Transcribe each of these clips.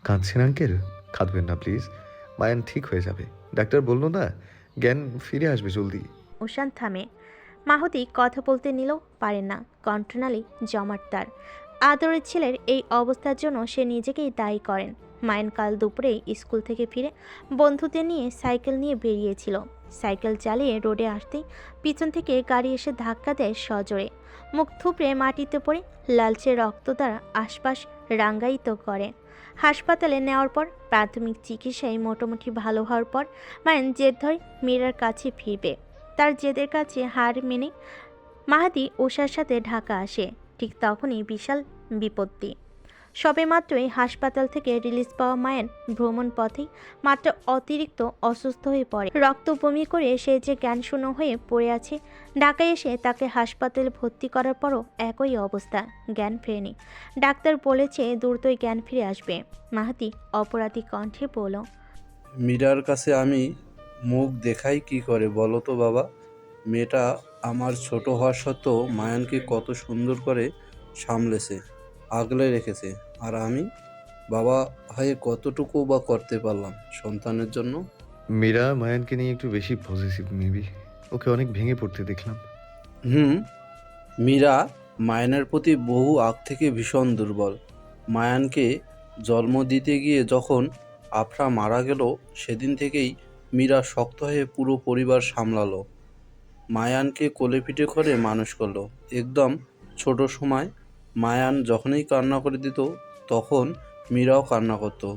কাঁদছেন আঙ্কেল? কাঁদবেন না প্লিজ। মায়ান ঠিক হয়ে যাবে। ডাক্তার বলল না, জ্ঞান ফিরে আসবে জলদি। উষান থামে। মাহুতি কথা বলতে নিলেও পারেন না, কণ্ঠনালী জমাট তার। আদরের ছেলের এই অবস্থার জন্য সে নিজেকেই দায়ী করেন। মায়েন কাল দুপুরে স্কুল থেকে ফিরে বন্ধুদের নিয়ে সাইকেল নিয়ে বেরিয়েছিল। সাইকেল চালিয়ে রোডে আসতেই পিছন থেকে গাড়ি এসে ধাক্কা দেয় সজোরে। মুখ থুবড়ে মাটিতে পড়ে লালচে রক্ত দ্বারা আশপাশ রাঙ্গায়িত করে। হাসপাতালে নেওয়ার পর প্রাথমিক চিকিৎসায় মোটামুটি ভালো হওয়ার পর মায়েন জেদ ধরে মীরার কাছে ফিরবে। তার জেদের কাছে হার মেনে মাহাদি উষার সাথে ঢাকা আসে। ঠিক তখনই বিশাল বিপত্তি। সবেমাত্রই হাসপাতাল থেকে রিলিজ পাওয়া মায়ের ভ্রমণ পথেই মাত্র অতিরিক্ত অসুস্থ হয়ে পড়ে। রক্ত বমি করে সে যে জ্ঞানশূন্য হয়ে পড়ে আছে। ঢাকায় এসে তাকে হাসপাতালে ভর্তি করার পরও একই অবস্থা, জ্ঞান ফেরেনি। ডাক্তার বলেছে দ্রুতই জ্ঞান ফিরে আসবে। মাহাদি অপরাধী কণ্ঠে বলল, মীরার কাছে আমি মুখ দেখাই কি করে বলো তো বাবা? মেয়েটা আমার ছোট হওয়া সত্ত্বেও মায়ানকে কত সুন্দর করে সামলেছে, আগলে রেখেছে। আর আমি বাবা হয়ে কতটুকু বা করতে পারলাম সন্তানের জন্য? মীরা মায়ানকে নিয়ে একটু বেশি পজিটিভ মেবি। ওকে অনেক ভেঙে পড়তে দেখলাম। হুম। মীরা মায়ানের প্রতি বহু আগ থেকে ভীষণ দুর্বল। মায়ানকে জন্ম দিতে গিয়ে যখন আফরা মারা গেল, সেদিন থেকেই মীরা শক্ত হয়ে পুরো পরিবার সামলালো। মায়ানকে কোলেপিঠে করে মানুষ করলো। একদম ছোট সময় মায়ান যখনই কান্না করে দিত, তখন মীরাও কান্না করতো।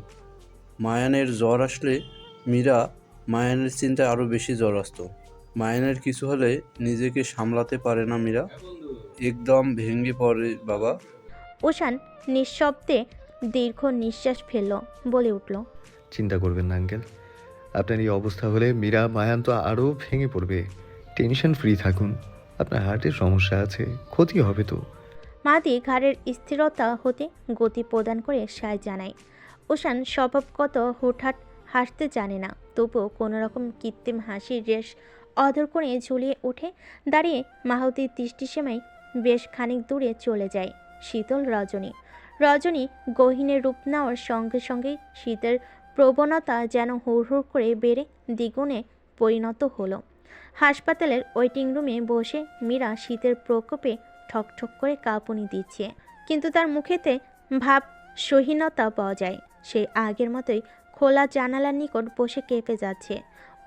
মায়ানের জ্বর আসলে মীরা মায়ানের চিন্তায় আরও বেশি জ্বর আসতো। মায়ানের কিছু হলে নিজেকে সামলাতে পারে না মীরা, একদম ভেঙে পড়ে বাবা। উষান নিঃশব্দে দীর্ঘ নিঃশ্বাস ফেলল, বলে উঠল, চিন্তা করবেন না আঙ্কেল। আপনার এই অবস্থা হলে মীরা মায়ান তো আরও ভেঙে পড়বে। টেনশন ফ্রি থাকুন। আপনার হার্টের সমস্যা আছে, ক্ষতি হবে তো। মাদি ঘাড়ের স্থিরতা হতে গতি প্রদান করে সায় জানায়। উষান স্বভাবগত হুটহাট হাসতে জানে না, তবুও কোনোরকম কৃত্রিম হাসির রেশ অধর করে ঝুলিয়ে উঠে দাঁড়িয়ে মাহুতির দৃষ্টিসীমায় বেশ খানিক দূরে চলে যায়। শীতল রজনী। রজনী গহীনের রূপ নেওয়ার সঙ্গে সঙ্গেই শীতের প্রবণতা যেন হুড় হুড় করে বেড়ে দ্বিগুণে পরিণত হলো। হাসপাতালের ওয়েটিং রুমে বসে মীরা শীতের প্রকোপে ঠকঠক করে কাঁপুনি দিচ্ছে, কিন্তু তার মুখেতে ভাব সহীনতা পাওয়া যায়। সে আগের মতোই খোলা জানালার নিকট বসে কেঁপে যাচ্ছে।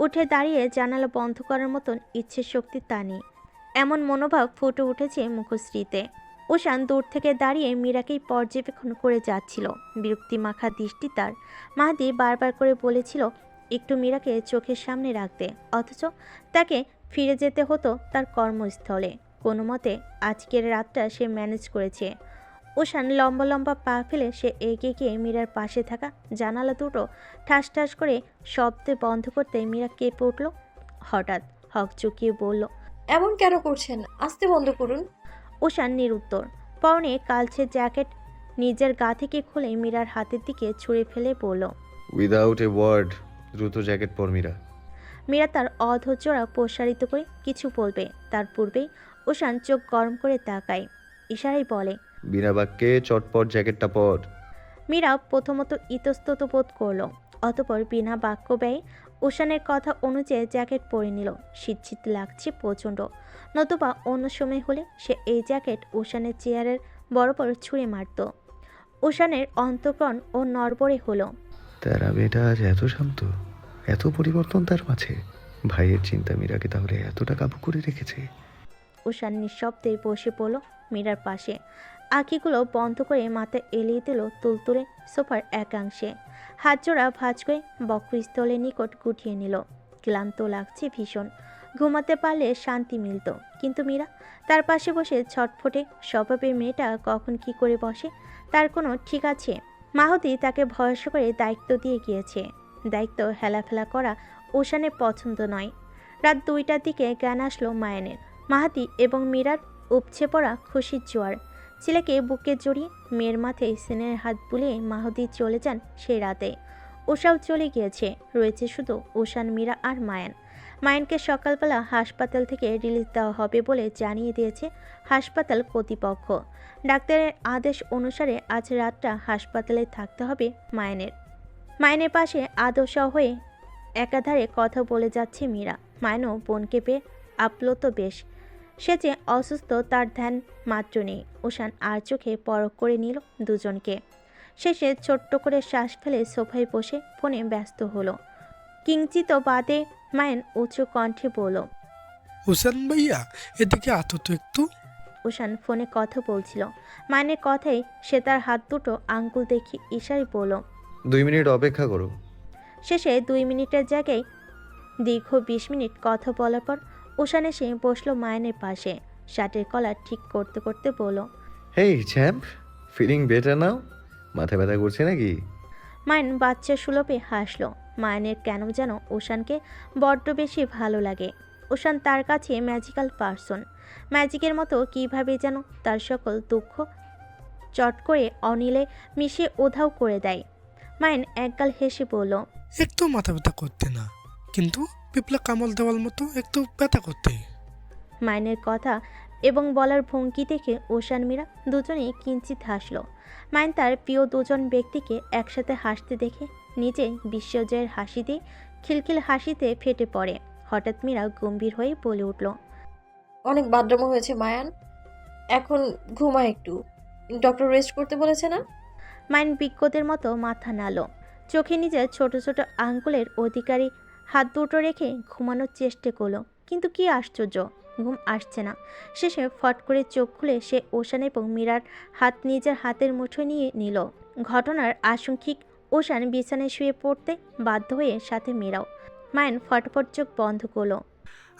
উঠে দাঁড়িয়ে জানালা বন্ধ করার মতন ইচ্ছে শক্তি তা নেই, এমন মনোভাব ফুটে উঠেছে মুখশ্রীতে। উষান দূর থেকে দাঁড়িয়ে মীরাকেই পর্যবেক্ষণ করে যাচ্ছিল, বিরক্তি মাখা দৃষ্টি তার। মাহাদি বারবার করে বলেছিল একটু মীরাকে চোখের সামনে রাখতে, অথচ তাকে ফিরে যেতে হতো তার কর্মস্থলে। কোনো মতে আজকের রাতটা সে ম্যানেজ করেছে। উষান লম্বা লম্বা পা ফেলে সে এগিয়ে গিয়ে মীরার পাশে থাকা জানালা দুটো ঠাস ঠাস করে শব্দে বন্ধ করতে মীরা কেঁপে উঠল। হঠাৎ হক চুকিয়ে বলল, এমন কেন করছেন? আস্তে বন্ধ করুন। উষান নিরুত্তর। পরনে কালচে জ্যাকেট নিজের গা থেকে খুলে মীরার হাতের দিকে ছুঁড়ে ফেলে বলল, উইদাউট এ ওয়ার্ড। দ্রুত জ্যাকেট পর মীরা। মীরা তার অধৈর্যরা প্রসারিত করে কিছু বলবে, তার পূর্বেই উষান চোখ গরম করে তাকায়, ইশারায় বলে, বিনা বাক্যে চটপট জ্যাকেটটা পর। মীরা প্রথমত ইতস্তত বোধ করল, অতপর বিনা বাক্য ব্যয়ে উষানের কথা অনুযায়ী জ্যাকেট পরে নিল। শীত শীত লাগছে প্রচণ্ড, নতুবা অন্য সময় হলে সে এই জ্যাকেট উষানের চেয়ারের বরাবর ছুঁড়ে মারত। উষানের অন্তঃকরণ ও নড়বড়ে হলো। তার মেয়েটা আজ এত শান্ত, এত পরিবর্তন তার মাঝে। ভাইয়ের চিন্তা মীরাকে তাহলে এতটা কাবু করে রেখেছে। উষান নিঃশব্দে বসে পড়ল মীরার পাশে, আঁখিগুলো বন্ধ করে মাথা এলিয়ে দিল তুলতুলে সোফার একাংশে। হাত জোড়া ভাঁজ করে বক্ষস্থলের নিকট গুটিয়ে নিল। ক্লান্ত লাগছে ভীষণ, ঘুমাতে পারলে শান্তি মিলত। কিন্তু মীরা তার পাশে বসে ছটফটে স্বভাবের মেয়েটা কখন কি করে বসে তার কোনো ঠিক আছে? মাহুতি তাকে ভরসা করে দায়িত্ব দিয়ে গিয়েছে। দায়িত্ব হেলাফেলা করা উষানের পছন্দ নয়। রাত 2টার দিকে জ্ঞান আসলো মায়ানের। মাহাতি এবং মীরার উপচে পড়া খুশির জোয়ার। ছেলেকে বুকে জড়িয়ে মেয়ের মাথায় স্নেহের হাত বুলিয়ে মাহুতি চলে যান সেই রাতে। উষাও চলে গিয়েছে, রয়েছে শুধু উষান, মীরা আর মায়ান। মায়ানকে সকালবেলা হাসপাতাল থেকে রিলিজ দেওয়া হবে বলে জানিয়ে দিয়েছে হাসপাতাল কর্তৃপক্ষ। ডাক্তারের আদেশ অনুসারে আজ রাতটা হাসপাতালে থাকতে হবে মায়ানের। মায়ানের পাশে আদর্শা হয়ে একাধারে কথা বলে যাচ্ছে মীরা। মায়ানও বোনকে পেয়ে আপ্লুত বেশ। সে যে অসুস্থ তার ধ্যান মাত্র নেই। ওশান আর চোখে পরখ করে নিল দুজনকে। শেষে ছোট্ট করে শ্বাস ফেলে সোফায় বসে ফোনে ব্যস্ত হলো। কিঞ্চিত বাদে মায়ান উঁচু কণ্ঠে বলল, হুসেন ভাইয়া, এদিকে আতো তো একটু। ওশান ফোনে কথা বলছিল। মায়ানের কথাই সে তার হাত দুটো আঙ্গুল দেখে ইশারায় বলল। 2 মিনিট অপেক্ষা করো। শেষে 2 মিনিটের জায়গায় দীর্ঘ 20 মিনিট কথা বলার পর ওশান এসে বসলো মায়ানের পাশে। শার্টের কলার ঠিক করতে করতে বলল, হেই চ্যাম্প, ফিলিং বেটার নাও? মাথা ব্যথা করছে নাকি? মায়ান বাচ্চা সুলভে হাসলো। মায়ানের কেন যেন ওশানকে বড্ড বেশি ভালো লাগে। ওশান তার কাছে ম্যাজিক্যাল পারসন। ম্যাজিকের মতো কীভাবে যেন তার সকল দুঃখ চট করে অনিলে মিশিয়ে উধাও করে দেয়। মায়ান একগাল হেসে বলল, একটু মাথা ব্যথা করতে না, কিন্তু পিপলা কামড় দেওয়ার মতো একটু ব্যথা করতে। মায়ানের কথা এবং বলার ভঙ্গি দেখে ওশান মীরা দুজনেই কিঞ্চিত হাসলো। মায়ান তার প্রিয় দুজন ব্যক্তিকে একসাথে হাসতে দেখে নিজে বিশ্বজয়ের হাসি দিয়ে খিলখিল হাসিতে ফেটে পড়ে। হঠাৎ মীরা গম্ভীর হয়ে বলে উঠল, অনেক বাদ্রামো হয়েছে মায়ান, এখন ঘুমা একটু। ডক্টর রেস্ট করতে বলেছে না? মায়ান বিজ্ঞদের মতো মাথা নাড়ল। চোখে নিজের ছোট ছোট আঙ্গুলের অধিকারী হাত দুটো রেখে ঘুমানোর চেষ্টা করলো, কিন্তু কি আশ্চর্য, ঘুম আসছে না। শেষে ফট করে চোখ খুলে সে ওশান এবং মীরার হাত নিজের হাতের মুঠোয় নিয়ে নিল। ঘটনার আশঙ্কিক ওশান বিছানায় শুয়ে পড়তে বাধ্য হয়ে সাথে মীরাও। মায়ান ফটফট চোখ বন্ধ করলো।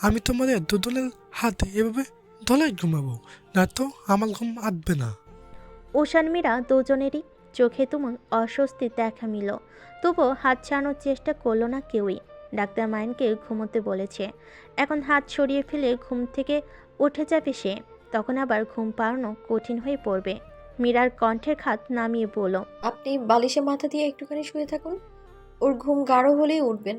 আমি তোমাদের দুদলের হাতে এভাবে ধরে ঘুমাবো না তো আমার ঘুম আসবে না। ওশান মীরা দুজনেরই চোখে তুমুল অস্বস্তি দেখা মিল, তবুও হাত ছাড়ানোর চেষ্টা করলো না কেউই। ডাক্তার মায়ানকে ঘুমোতে বলেছে, এখন হাত সরিয়ে ফেলে ঘুম থেকে উঠে যাবে সে, তখন আবার ঘুম পাড়ানো কঠিন হয়ে পড়বে। মীরার কণ্ঠের খাত নামিয়ে বলল, আপনি বালিশে মাথা দিয়ে একটুখানি শুয়ে থাকুন, ওর ঘুম গাঢ় হলেই উঠবেন।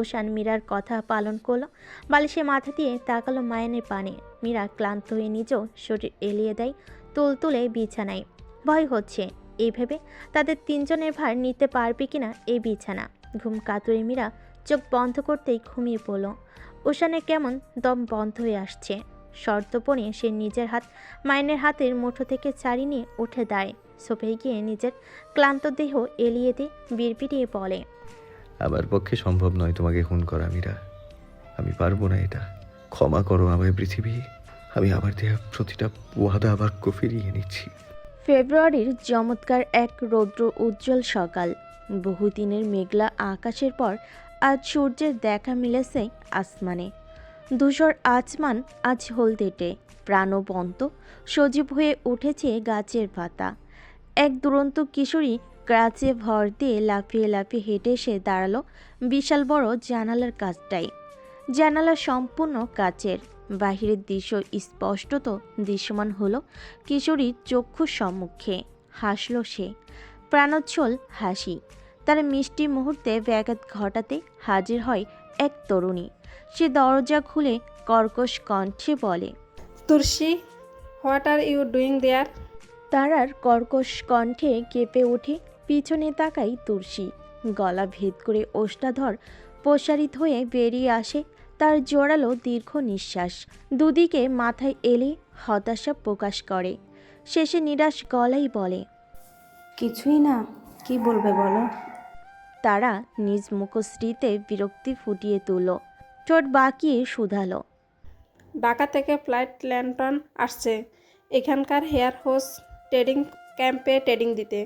ওশান মীরার কথা পালন করলো। বালিশে মাথা দিয়ে তাকালো মায়ানের পানে। মীরা ক্লান্ত হয়ে নিজেও শরীর এলিয়ে দেয় তুলতুলে বিছানায়। ভয় হচ্ছে এই ভেবে তাদের তিনজনের ভার নিতে পারবে কিনা এই বিছানা। ঘুম কাতুরে মীরা চোখ বন্ধ করতেই ঘুমিয়ে পড়ল। ওশানের কেমন দম বন্ধ হয়ে আসছে। শর্তপণে সে নিজের হাত মায়ানের হাতের মুঠো থেকে ছাড়িয়ে নিয়ে উঠে দাঁড়ায়। সোফায় গিয়ে নিজের ক্লান্ত দেহ এলিয়ে দিয়ে বিড়বিড়িয়ে বলে, আমার পক্ষে সম্ভব নয় তোমাকে খুন করা মীরা। আমি পারবো না এটা। ক্ষমা করো আমায় পৃথিবী। আমি আমার দেয়া প্রতিটা ওয়াদা বাক্য ফিরিয়ে নিচ্ছি। ফেব্রুয়ারির চমৎকার এক রৌদ্র উজ্জ্বল সকাল। বহুদিনের মেঘলা আকাশের পর আজ সূর্যের দেখা মিলেছে আসমানে। ধূসর আসমান আজ হলদেটে প্রাণবন্ত সজীব হয়ে উঠেছে গাছের পাতা। এক দুরন্ত কিশোরী গাছে ভর দিয়ে লাফিয়ে লাফিয়ে হেঁটে এসে দাঁড়ালো বিশাল বড় জানালার কাছটায়। জানালা সম্পূর্ণ কাচের। বাহিরের দৃশ্য স্পষ্টত দৃশ্যমান হলো কিশোরীর চক্ষুর সম্মুখে। হাসল সে, প্রাণোচ্ছল হাসি। তার মিষ্টি মুহূর্তে ব্যাঘাত ঘটাতে হাজির হয় এক তরুণী। সে দরজা খুলে কর্কশ কণ্ঠে বলে, তুর্সি, হোয়াট আর ইউ ডুইং দেয়ার? তারার কর্কশ কণ্ঠে কেঁপে ওঠে। পিছনে তাকাই তুর্সি। গলা ভেদ করে ওষ্ঠাধর প্রসারিত হয়ে বেরিয়ে আসে তার জোরালো দীর্ঘ নিঃশ্বাস। দুদিকে মাথায় এলে হতাশা প্রকাশ করে। শেষে নিরাশ গলায় বলে, কিছুই না, কি বলবে বলো? তারা নিজ মুখশ্রীতে বিরক্তি ফুটিয়ে তুলল। ঠোঁট বাঁকিয়ে শুধালো, ঢাকা থেকে ফ্লাইট ল্যান্টন আসছে এখানকার হেয়ার হোস ট্রেডিং ক্যাম্পে ট্রেডিং দিতে।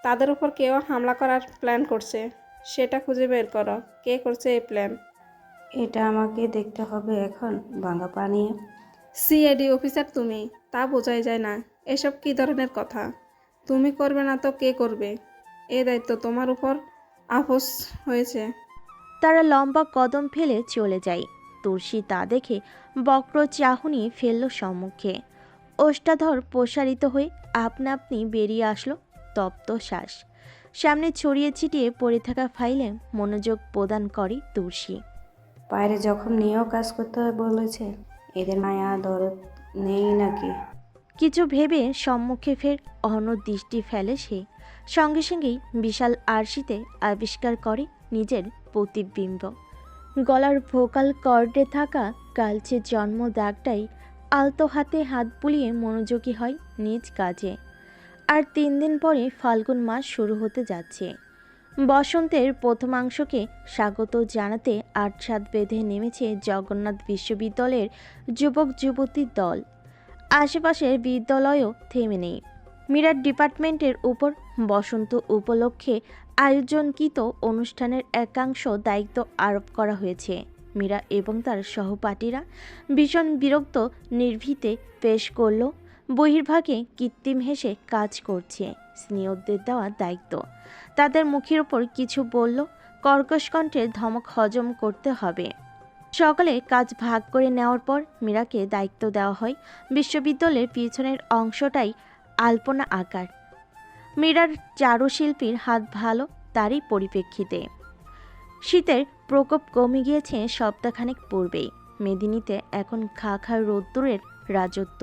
তাদের উপর কেউ হামলা করার প্ল্যান করছে, সেটা খুঁজে বের করো। কে করছে এই প্ল্যান? এটা আমাকে দেখতে হবে এখন ভাঙা পা নিয়ে? সিআইডি অফিসার তুমি, তা বোঝাই যায় না। এসব কী ধরনের কথা? তুমি করবে না তো কে করবে? এ দায়িত্ব তোমার উপর আপোস হয়েছে। তারা লম্বা কদম ফেলে চলে যায়। তুর্সি তা দেখে বক্র চাহনি ফেলল সম্মুখে। ওষ্ঠাধর প্রসারিত হয়ে আপনা আপনি বেরিয়ে আসলো তপ্ত শ্বাস। সামনে ছড়িয়ে ছিটিয়ে পড়ে থাকা ফাইলে মনোযোগ প্রদান করে তুর্সি। বাইরে যখন নিয়েও কাজ করতে হয় বলেছে, এদের মায়া দরদ নেই নাকি? কিছু ভেবে সম্মুখে ফের অহনর দৃষ্টি ফেলে সে। সঙ্গে সঙ্গেই বিশাল আরশিতে আবিষ্কার করে নিজের প্রতিবিম্ব। গলার ভোকাল কর্ডে থাকা কালচে জন্ম দাগটাই আলতো হাতে হাত বুলিয়ে মনোযোগী হয় নিজ কাজে। আর 3 দিন পরে ফাল্গুন মাস শুরু হতে যাচ্ছে। বসন্তের প্রথমাংশকে স্বাগত জানাতে ৮-৭ বেঁধে নেমেছে জগন্নাথ বিশ্ববিদ্যালয়ের যুবক যুবতীর দল। আশেপাশের বিদ্যালয়ও থেমে নেই। মীরার ডিপার্টমেন্টের উপর বসন্ত উপলক্ষে আয়োজনকৃত অনুষ্ঠানের একাংশ দায়িত্ব আরোপ করা হয়েছে। মীরা এবং তার সহপাঠীরা ভীষণ বিরক্ত নির্ভীতে পেশ করল বহির্ভাগে কৃত্রিম হেসে কাজ করছে স্নেহদের দেওয়া দায়িত্ব। তাদের মুখের ওপর কিছু বলল, কর্কশ কণ্ঠে ধমক হজম করতে হবে। সকালে কাজ ভাগ করে নেওয়ার পর মীরাকে দায়িত্ব দেওয়া হয় বিশ্ববিদ্যালয়ের পিছনের অংশটাই আলপনা আকার। মীরার চারুশিল্পীর হাত ভালো, তারই পরিপ্রেক্ষিতে শীতের প্রকোপ কমে গিয়েছে সপ্তাহখানেক পূর্বেই। মেদিনীতে এখন খা খা রোদ্দুরের রাজত্ব।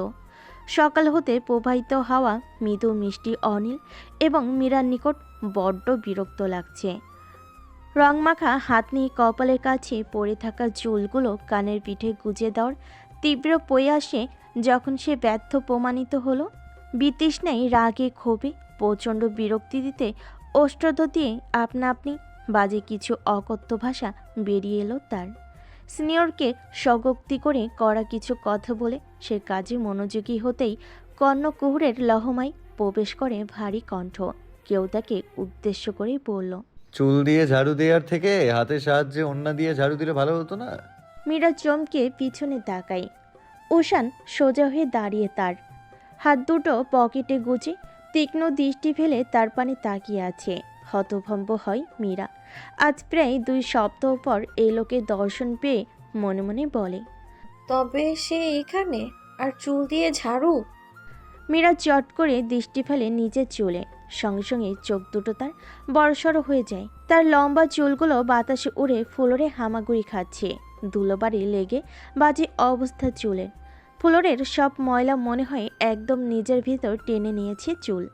সকাল হতে প্রবাহিত হাওয়া মৃদু মিষ্টি অনিল এবং মীরার নিকট বড্ড বিরক্ত লাগছে। রংমাখা হাত নিয়ে কপালের কাছে পড়ে থাকা চুলগুলো কানের পিঠে গুজে দেওয়ার তীব্র প্রয়াসে যখন সে ব্যর্থ প্রমাণিত হলো, বিতৃষ্ণায় রাগে ক্ষোভে প্রচণ্ড বিরক্তি দিতে ওষ্ঠ্য দিয়ে আপনা আপনি বাজে কিছু অকথ্য ভাষা বেরিয়ে এলো তার। সিনিয়রকে স্বগোক্তি করে করা কিছু কথা বলে সে কাজে মনোযোগী হতেই কর্ণকুহুরের লহমায় প্রবেশ করে ভারী কণ্ঠ। কেউ তাকে উদ্দেশ্য করে বলল, চুল দিয়ে ঝাড়ু দেওয়ার থেকে হাতের সাহায্যে ওন্না দিয়ে ঝাড়ু দিলে ভালো হতো না? মীরা চমকে পিছনে তাকায়। উষান সোজা হয়ে দাঁড়িয়ে, তার হাত দুটো পকেটে গুজে তীক্ষ্ণ দৃষ্টি ফেলে তার পানে তাকিয়ে আছে। হতভম্ব হয় মীরা। আজ প্রায় 2 সপ্তাহ পর এই লোকের দর্শন পেয়ে মনে মনে বলে, তবে সে এখানে আর চুল দিয়ে ঝাড়ু? মীরা চট করে দৃষ্টি ফেলে নিজের চুলে। সঙ্গে সঙ্গে চোখ দুটো তার বড়সড় হয়ে যায়। তার লম্বা চুলগুলো বাতাসে উড়ে ফ্লোরে হামাগুড়ি খাচ্ছে। ধুলোবাড়ি লেগে বাজে অবস্থা চুলের। ফ্লোরের সব ময়লা মনে হয় একদম নিজের ভিতর টেনে নিয়েছে চুল।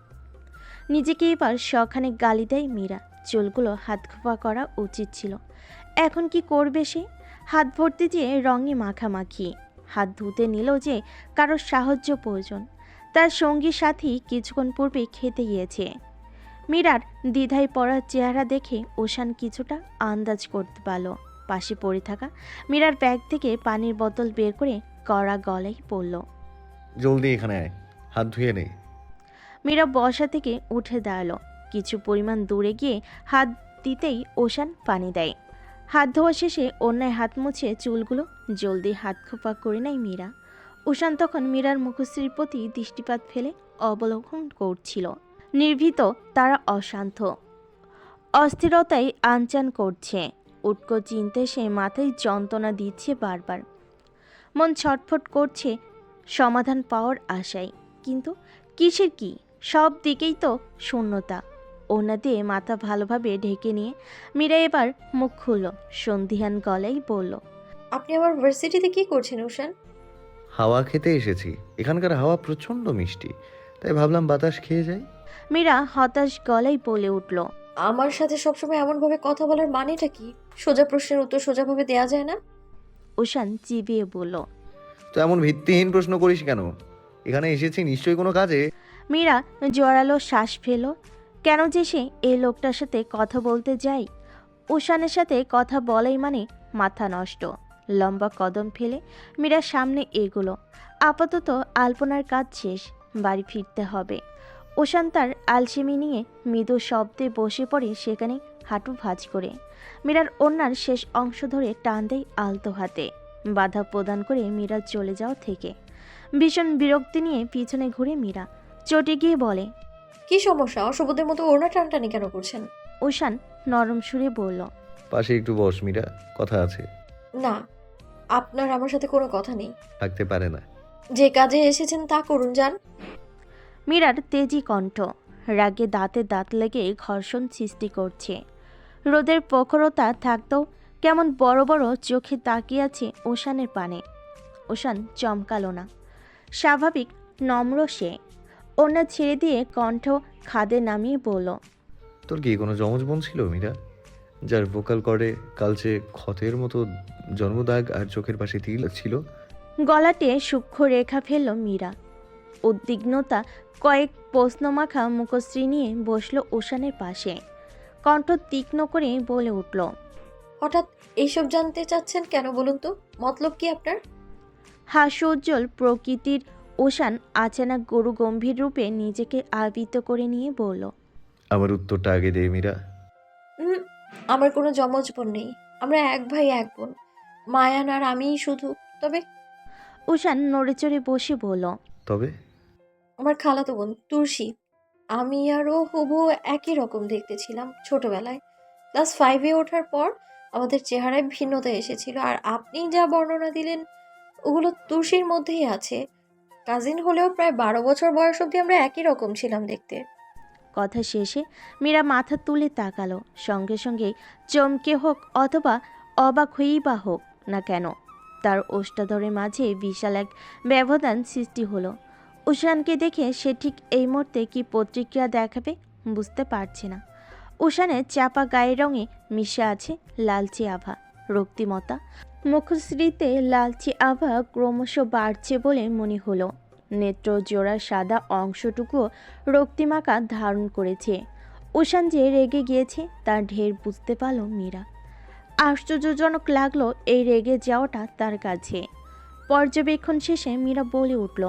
নিজেকে এবার শখানেক গালি দেয় মীরা। চুলগুলো হাত খোপা করা উচিত ছিল। এখন কি করবে সে? হাত ভর্তি যে রঙে মাখামাখি। হাত ধুতে নিল যে কারোর সাহায্য প্রয়োজন। তার সঙ্গী সাথী কিছুক্ষণ পূর্বে খেতে গিয়েছে। মীরার দ্বিধায় পড়ার চেহারা দেখে ওশান কিছুটা আন্দাজ করতে পারল। পাশে পড়ে থাকা মীরার ব্যাগ থেকে পানির বোতল বের করে কড়া গলায় পড়ল, জলদি এখানে আয়, হাত ধুয়ে নে। মীরা বসা থেকে উঠে দাঁড়ালো। কিছু পরিমাণ দূরে গিয়ে হাত দিতেই ওশান পানি দেয়। হাত ধোয়া শেষে অন্যায় হাত মুছে চুলগুলো জলদি হাত খোপা করে নেয় মীরা। ওশান তখন মীরার মুখশ্রীর প্রতি দৃষ্টিপাত ফেলে অবলোকন করছিল। নির্ভীত, তারা অশান্ত, অস্থিরতায় আনচান করছে। উটকো চিনতে সে মাথায় যন্ত্রণা দিচ্ছে বারবার। মন ছটফট করছে সমাধান পাওয়ার আশায়। কিন্তু কিসের কি? সব দিকেই তো শূন্যতা। ওনা দিয়ে মাথা ভালোভাবে ঢেকে নিয়ে মীরা এবার মুখ খুলল। সন্ধিহান গলায় বলল, আপনি আমার ভার্সিটিতে কি করছেন উষান? হাওয়া খেতে এসেছি। এখানকার হাওয়া প্রচণ্ড মিষ্টি, তাই ভাবলাম বাতাস খেয়ে যাই। মীরা হতাশ গলায় বলে উঠল, আমার সাথে সবসময় এমনভাবে কথা বলার মানেটা কি? সোজা প্রশ্নের উত্তর সোজাভাবে দেয়া যায় না? ওশান চিবিয়ে বলল। তো এমন ভিত্তিহীন প্রশ্ন করিস কেন? এখানে এসেছি নিশ্চয়ই কোনো কাজে। মীরা জোরালো শ্বাস ফেল। কেন যে সে এই লোকটার সাথে কথা বলতে যায়? ওশানের সাথে কথা বলাই মানে মাথা নষ্ট। লম্বা কদম ফেলে মীরা সামনে এগোলো। আপাতত আলপনার কাজ শেষ, বাড়ি ফিরতে হবে। ওশান তার আলসেমি নিয়ে মৃদু শব্দে বসে পড়ে সেখানে হাঁটু ভাঁজ করে। মীরার ওড়নার শেষ অংশ ধরে টান দেয় আলতো হাতে, বাধা প্রদান করে মীরা চলে যাওয়া থেকে। ভীষণ বিরক্তি নিয়ে পিছনে ঘুরে মীরা চটে গিয়ে বলে, কি সমস্যা? অসভ্যদের মতো ওড়না টানটানি কেন করছেন? ওশান নরম সুরে বলল, পাশে একটু বস মীরা, কথা আছে। না, আপনার আমার সাথে কোনো কথা নেই। থাকতে পারে না। যে কাজে এসেছেন তা করুন, যান। মীরার তেজি কণ্ঠ রাগে দাঁতে দাঁত লেগে ঘর্ষণ সৃষ্টি করছে। রোদের প্রখরতা থাকতেও কেমন বড় বড় চোখে তাকিয়ে আছে ওশানের পানে। ওশান চমকালো না, স্বাভাবিক নম্র সে। ওনা ছেড়ে দিয়ে কণ্ঠ খাদে নামিয়ে বলল, তোর কি কোনো যমজ বোন ছিল মীরা, যার ভোকাল কর্ডে কালচে ক্ষতের মতো জন্মদাগ আর চোখের পাশে তিল ছিল? গলাটে সূক্ষ্ম রেখা ফেলল মীরা। উদ্বিগ্নতা কয়েক প্রশ্নমাখা মুখশ্রী নিয়ে বসল ওশানের পাশে। কণ্ঠ তীক্ষ্ণ করে বলে উঠল, হঠাৎ এইসব জানতে চাচ্ছেন কেন বলুন তো? মতলব কি আপনার? হাস্যোজ্জ্বল প্রকৃতির ওশান আচানক গরু গম্ভীর রূপে নিজেকে আবৃত করে নিয়ে বলল, আমার উত্তরটা আগে দে মীরা। উম, আমার কোনো যমজ বোন নেই। আমরা এক ভাই এক বোন, মায়ান আর আমিই শুধু। তবে ওশান নড়েচড়ে বসে বলল, তবে আমার খালাতো বোন তুলসী, আমি আর ও হুবহু একই রকম দেখতে ছিলাম ছোটবেলায়। ক্লাস 5-এ ওঠার পর আমাদের চেহারায় ভিন্নতা এসেছিল, আর আপনি যা বর্ণনা দিলেন ওগুলো তুলসীর মধ্যেই আছে। কাজিন হলেও প্রায় 12 বছর বয়স অবধি আমরা একই রকম ছিলাম দেখতে। কথা শেষে মীরা মাথা তুলে তাকালো। সঙ্গে সঙ্গে চমকে হোক অথবা অবাক হয়েই বা হোক না কেন, তার ওষ্ঠাধরের মাঝে বিশাল এক ব্যবধান সৃষ্টি হলো। উষানকে দেখে সে ঠিক এই মুহূর্তে কি প্রতিক্রিয়া দেখাবে বুঝতে পারছে না। উষানের চাপা গায়ের রঙে মিশে আছে লালচে আভা, রক্তিমতা। মুখশ্রীতে লালচে আভা ক্রমশ বাড়ছে বলে মনে হলো। নেত্র জোড়া সাদা অংশটুকুও রক্তিমাকা ধারণ করেছে। উষান যে রেগে গিয়েছে তার ঢের বুঝতে পারল মীরা। আশ্চর্যজনক লাগলো এই রেগে যাওয়াটা তার কাছে। পর্যবেক্ষণ শেষে মীরা বলে উঠল,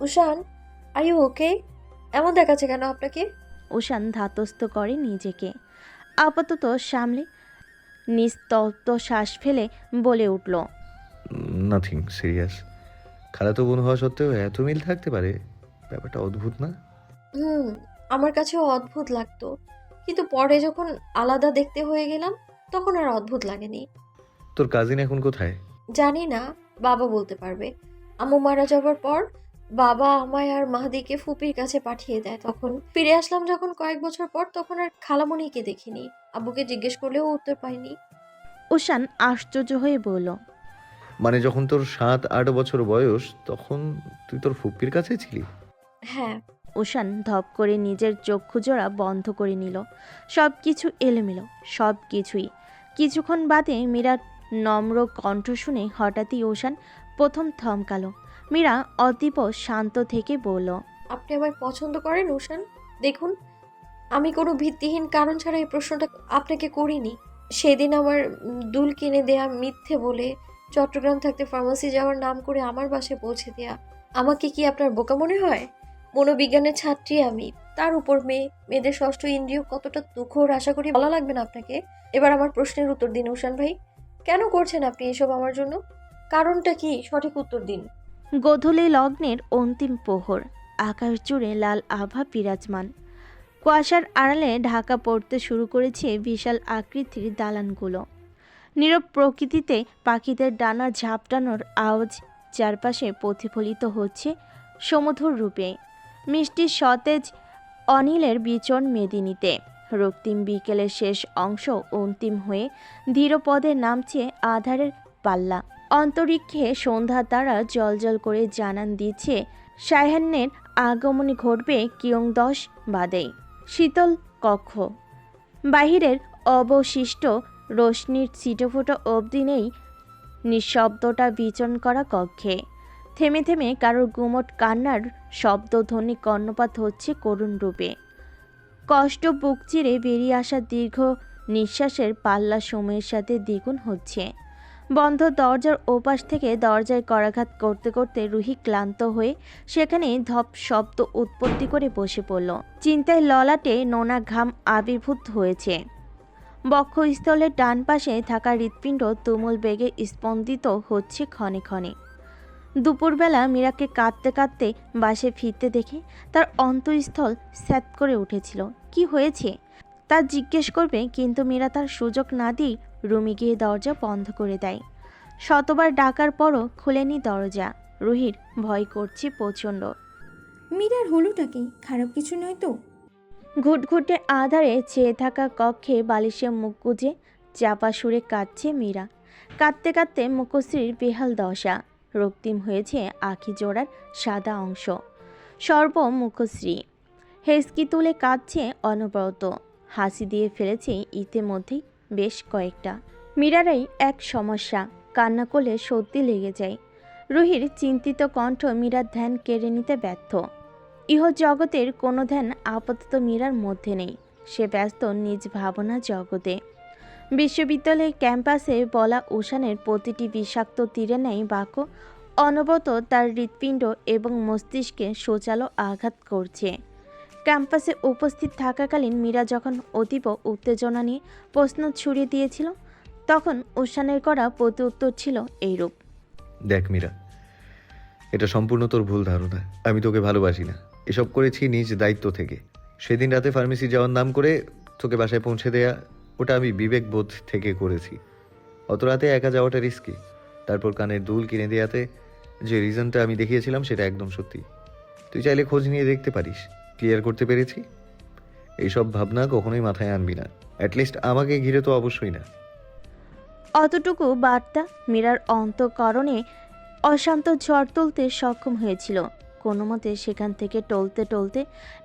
উষান, আর ইউ ওকে? এমন দেখাচ্ছে কেন আপনাকে? উষান ধাতস্থ করে নিজেকে। আপাতত সামলে নিস্তব্ধ শ্বাস ফেলে বলে উঠল, নাথিং সিরিয়াস। খালাতো বোন হওয়া সত্ত্বেও এত মিল থাকতে পারে, ব্যাপারটা অদ্ভুত না? আমার কাছেও অদ্ভুত লাগতো, কিন্তু পরে যখন আলাদা দেখতে হয়ে গেলাম তখন আর অদ্ভুত লাগেনি। তোর কাজিন এখন কোথায়? জানি না, বাবা বলতে পারবে। আম্মু মারা যাবার পর বাবা আমায় আর মাহাদিকে ফুপির কাছে পাঠিয়ে দেয়। তখন ফিরে আসলাম যখন কয়েক বছর পর, তখন আর খালামণিকে দেখিনি। আব্বুকে জিজ্ঞেস করলেও উত্তর পাইনি। উষান আশ্চর্য হয়ে বলল, মানে যখন তোর 7-8 বছর বয়স তখন তুই তোর ফুপ্পির কাছে ছিলি? হ্যাঁ। উষান ধপ করে নিজের চক্ষুজোড়া বন্ধ করে নিল। সব কিছু এলোমেলো, সব কিছুই। কিছুক্ষণ বাদে মীরার নম্র কণ্ঠ শুনে হঠাৎই উষান প্রথম থমকালো। মীরা অতীব শান্ত থেকে বলল, আপনি আমায় পছন্দ করেন উষান? দেখুন, আমি কোনো ভিত্তিহীন কারণ ছাড়া এই প্রশ্নটা আপনাকে করিনি। সেদিন আমার দুল কিনে দেয়া মিথ্যে বলে চট্টগ্রাম থাকতে ফার্মাসি যাওয়ার নাম করে আমার বাসায় পৌঁছে দেয়া, আমাকে কি আপনার বোকা মনে হয়? মনোবিজ্ঞানের ছাত্রী আমি, তার উপর মেয়েদের ষষ্ঠ ইন্দ্রিয় কতটা দুঃখর আশা করি বলা লাগবে না আপনাকে। এবার আমার প্রশ্নের উত্তর দিন উষান ভাই, কেন করছেন আপনি এসব আমার জন্য? কারণটা কি? সঠিক উত্তর দিন। গোধূলি লগ্নের অন্তিম প্রহর, আকাশ জুড়ে লাল আভা বিরাজমান। কুয়াশার আড়ালে ঢাকা পড়তে শুরু করেছে বিশাল আকৃতির দালানগুলো। নীরব প্রকৃতিতে পাখিদের ডানা ঝাপটানোর আওয়াজ চারপাশে প্রতিফলিত হচ্ছে সমধুর রূপে। মিষ্টি সতেজ অনিলের বিচন মেদিনীতে। রক্তিম বিকেলের শেষ অংশ অন্তিম হয়ে ধীরপদে নামছে আধারের পাল্লা। অন্তরিক্ষে সন্ধ্যা তারা জলজল করে জানান দিচ্ছে সায়াহ্নের আগমনী ঘটবে কিয়ং 10 বাদেই। শীতল কক্ষ, বাহিরের অবশিষ্ট রোশনির ছিটেফোঁটা অবধি নেই নিঃশব্দটা বিচরণ করা কক্ষে। থেমে থেমে কারোর গুমট কান্নার শব্দধ্বনি কর্ণপাত হচ্ছে করুণ রূপে। কষ্ট বুক চিরে বেরিয়ে আসা দীর্ঘ নিঃশ্বাসের পাল্লা সময়ের সাথে দ্বিগুণ হচ্ছে। বন্ধ দরজার ওপাশ থেকে দরজায় করাঘাত করতে করতে রুহি ক্লান্ত হয়ে সেখানে ধপ শব্দ উৎপত্তি করে বসে পড়ল। চিন্তায় ললাটে নোনা ঘাম আবির্ভূত হয়েছে। বক্ষস্থলের ডান পাশে থাকা হৃৎপিণ্ড তুমুল বেগে স্পন্দিত হচ্ছে ক্ষণে ক্ষণে। দুপুরবেলা মীরাকে কাঁদতে কাঁদতে বাসে ফিরতে দেখে তার অন্তঃস্থল স্যাঁত করে উঠেছিল। কি হয়েছে তা জিজ্ঞেস করবে, কিন্তু মীরা তার সুযোগ না দিয়ে রুমে গিয়ে দরজা বন্ধ করে দেয়। শতবার ডাকার পরও খুলেনি দরজা। রুহির ভয় করছে প্রচণ্ড। মীরার হলোটা কি? খারাপ কিছু নয় তো? ঘুটঘুটে আধারে চেয়ে থাকা কক্ষে বালিশে মুখ গুজে চাপা সুরে কাঁদছে মীরা। কাঁদতে কাঁদতে মুখশ্রীর বেহাল দশা। রক্তিম হয়েছে আখি জোড়ার সাদা অংশ। সর্বমুখশ্রী হেসকি তুলে কাঁদছে অনবরত। হাসি দিয়ে ফেলেছে ইতিমধ্যেই বেশ কয়েকটা। মীরারই এক সমস্যা, কান্না করলে সর্দি লেগে যায়। রুহির চিন্তিত কণ্ঠ মীরার ধ্যান কেড়ে নিতে ব্যর্থ। ইহ জগতের কোনো ধ্যান আপাতত মীরার মধ্যে নেই। সে ব্যস্ত নিজ ভাবনা জগতে। বিশ্ববিদ্যালয়ের ক্যাম্পাসে বলা উষানের প্রতিটি বিষাক্ত তীরে ন্যায় বাক্য অনবরত তার হৃৎপিণ্ড এবং মস্তিষ্কে শোচালো আঘাত করছে। ক্যাম্পাসে উপস্থিত থাকাকালীন মীরা যখন অতীব উত্তেজনা নিয়ে প্রশ্ন ছুড়ে দিয়েছিল, তখন উষানের করা প্রতি উত্তর ছিল এইরূপ। দেখ মীরা, এটা সম্পূর্ণ তোর ভুল ধারণা। আমি তোকে ভালোবাসি না। এসব করেছি নিজ দায়িত্ব থেকে। সেদিন রাতে ফার্মেসি যাওয়ার নাম করে তোকে বাসায় পৌঁছে দেয়া, ওটা আমি বিবেকবোধ থেকে করেছি। অত রাতে একা যাওয়াটা রিস্কি। তারপর কানের দুল কিনে দেওয়াতে যে রিজনটা আমি দেখিয়েছিলাম সেটা একদম সত্যি। তুই চাইলে খোঁজ নিয়ে দেখতে পারিস। ক্লিয়ার করতে পেরেছি? এইসব ভাবনা কখনোই মাথায় আনবি না, অ্যাটলিস্ট আমাকে ঘিরে তো অবশ্যই না। অতটুকু বার্তা মীরার অন্তঃকরণে অশান্ত ঝড় তুলতে সক্ষম হয়েছিল। কোনো মতে সেখান থেকে টলতে টলতে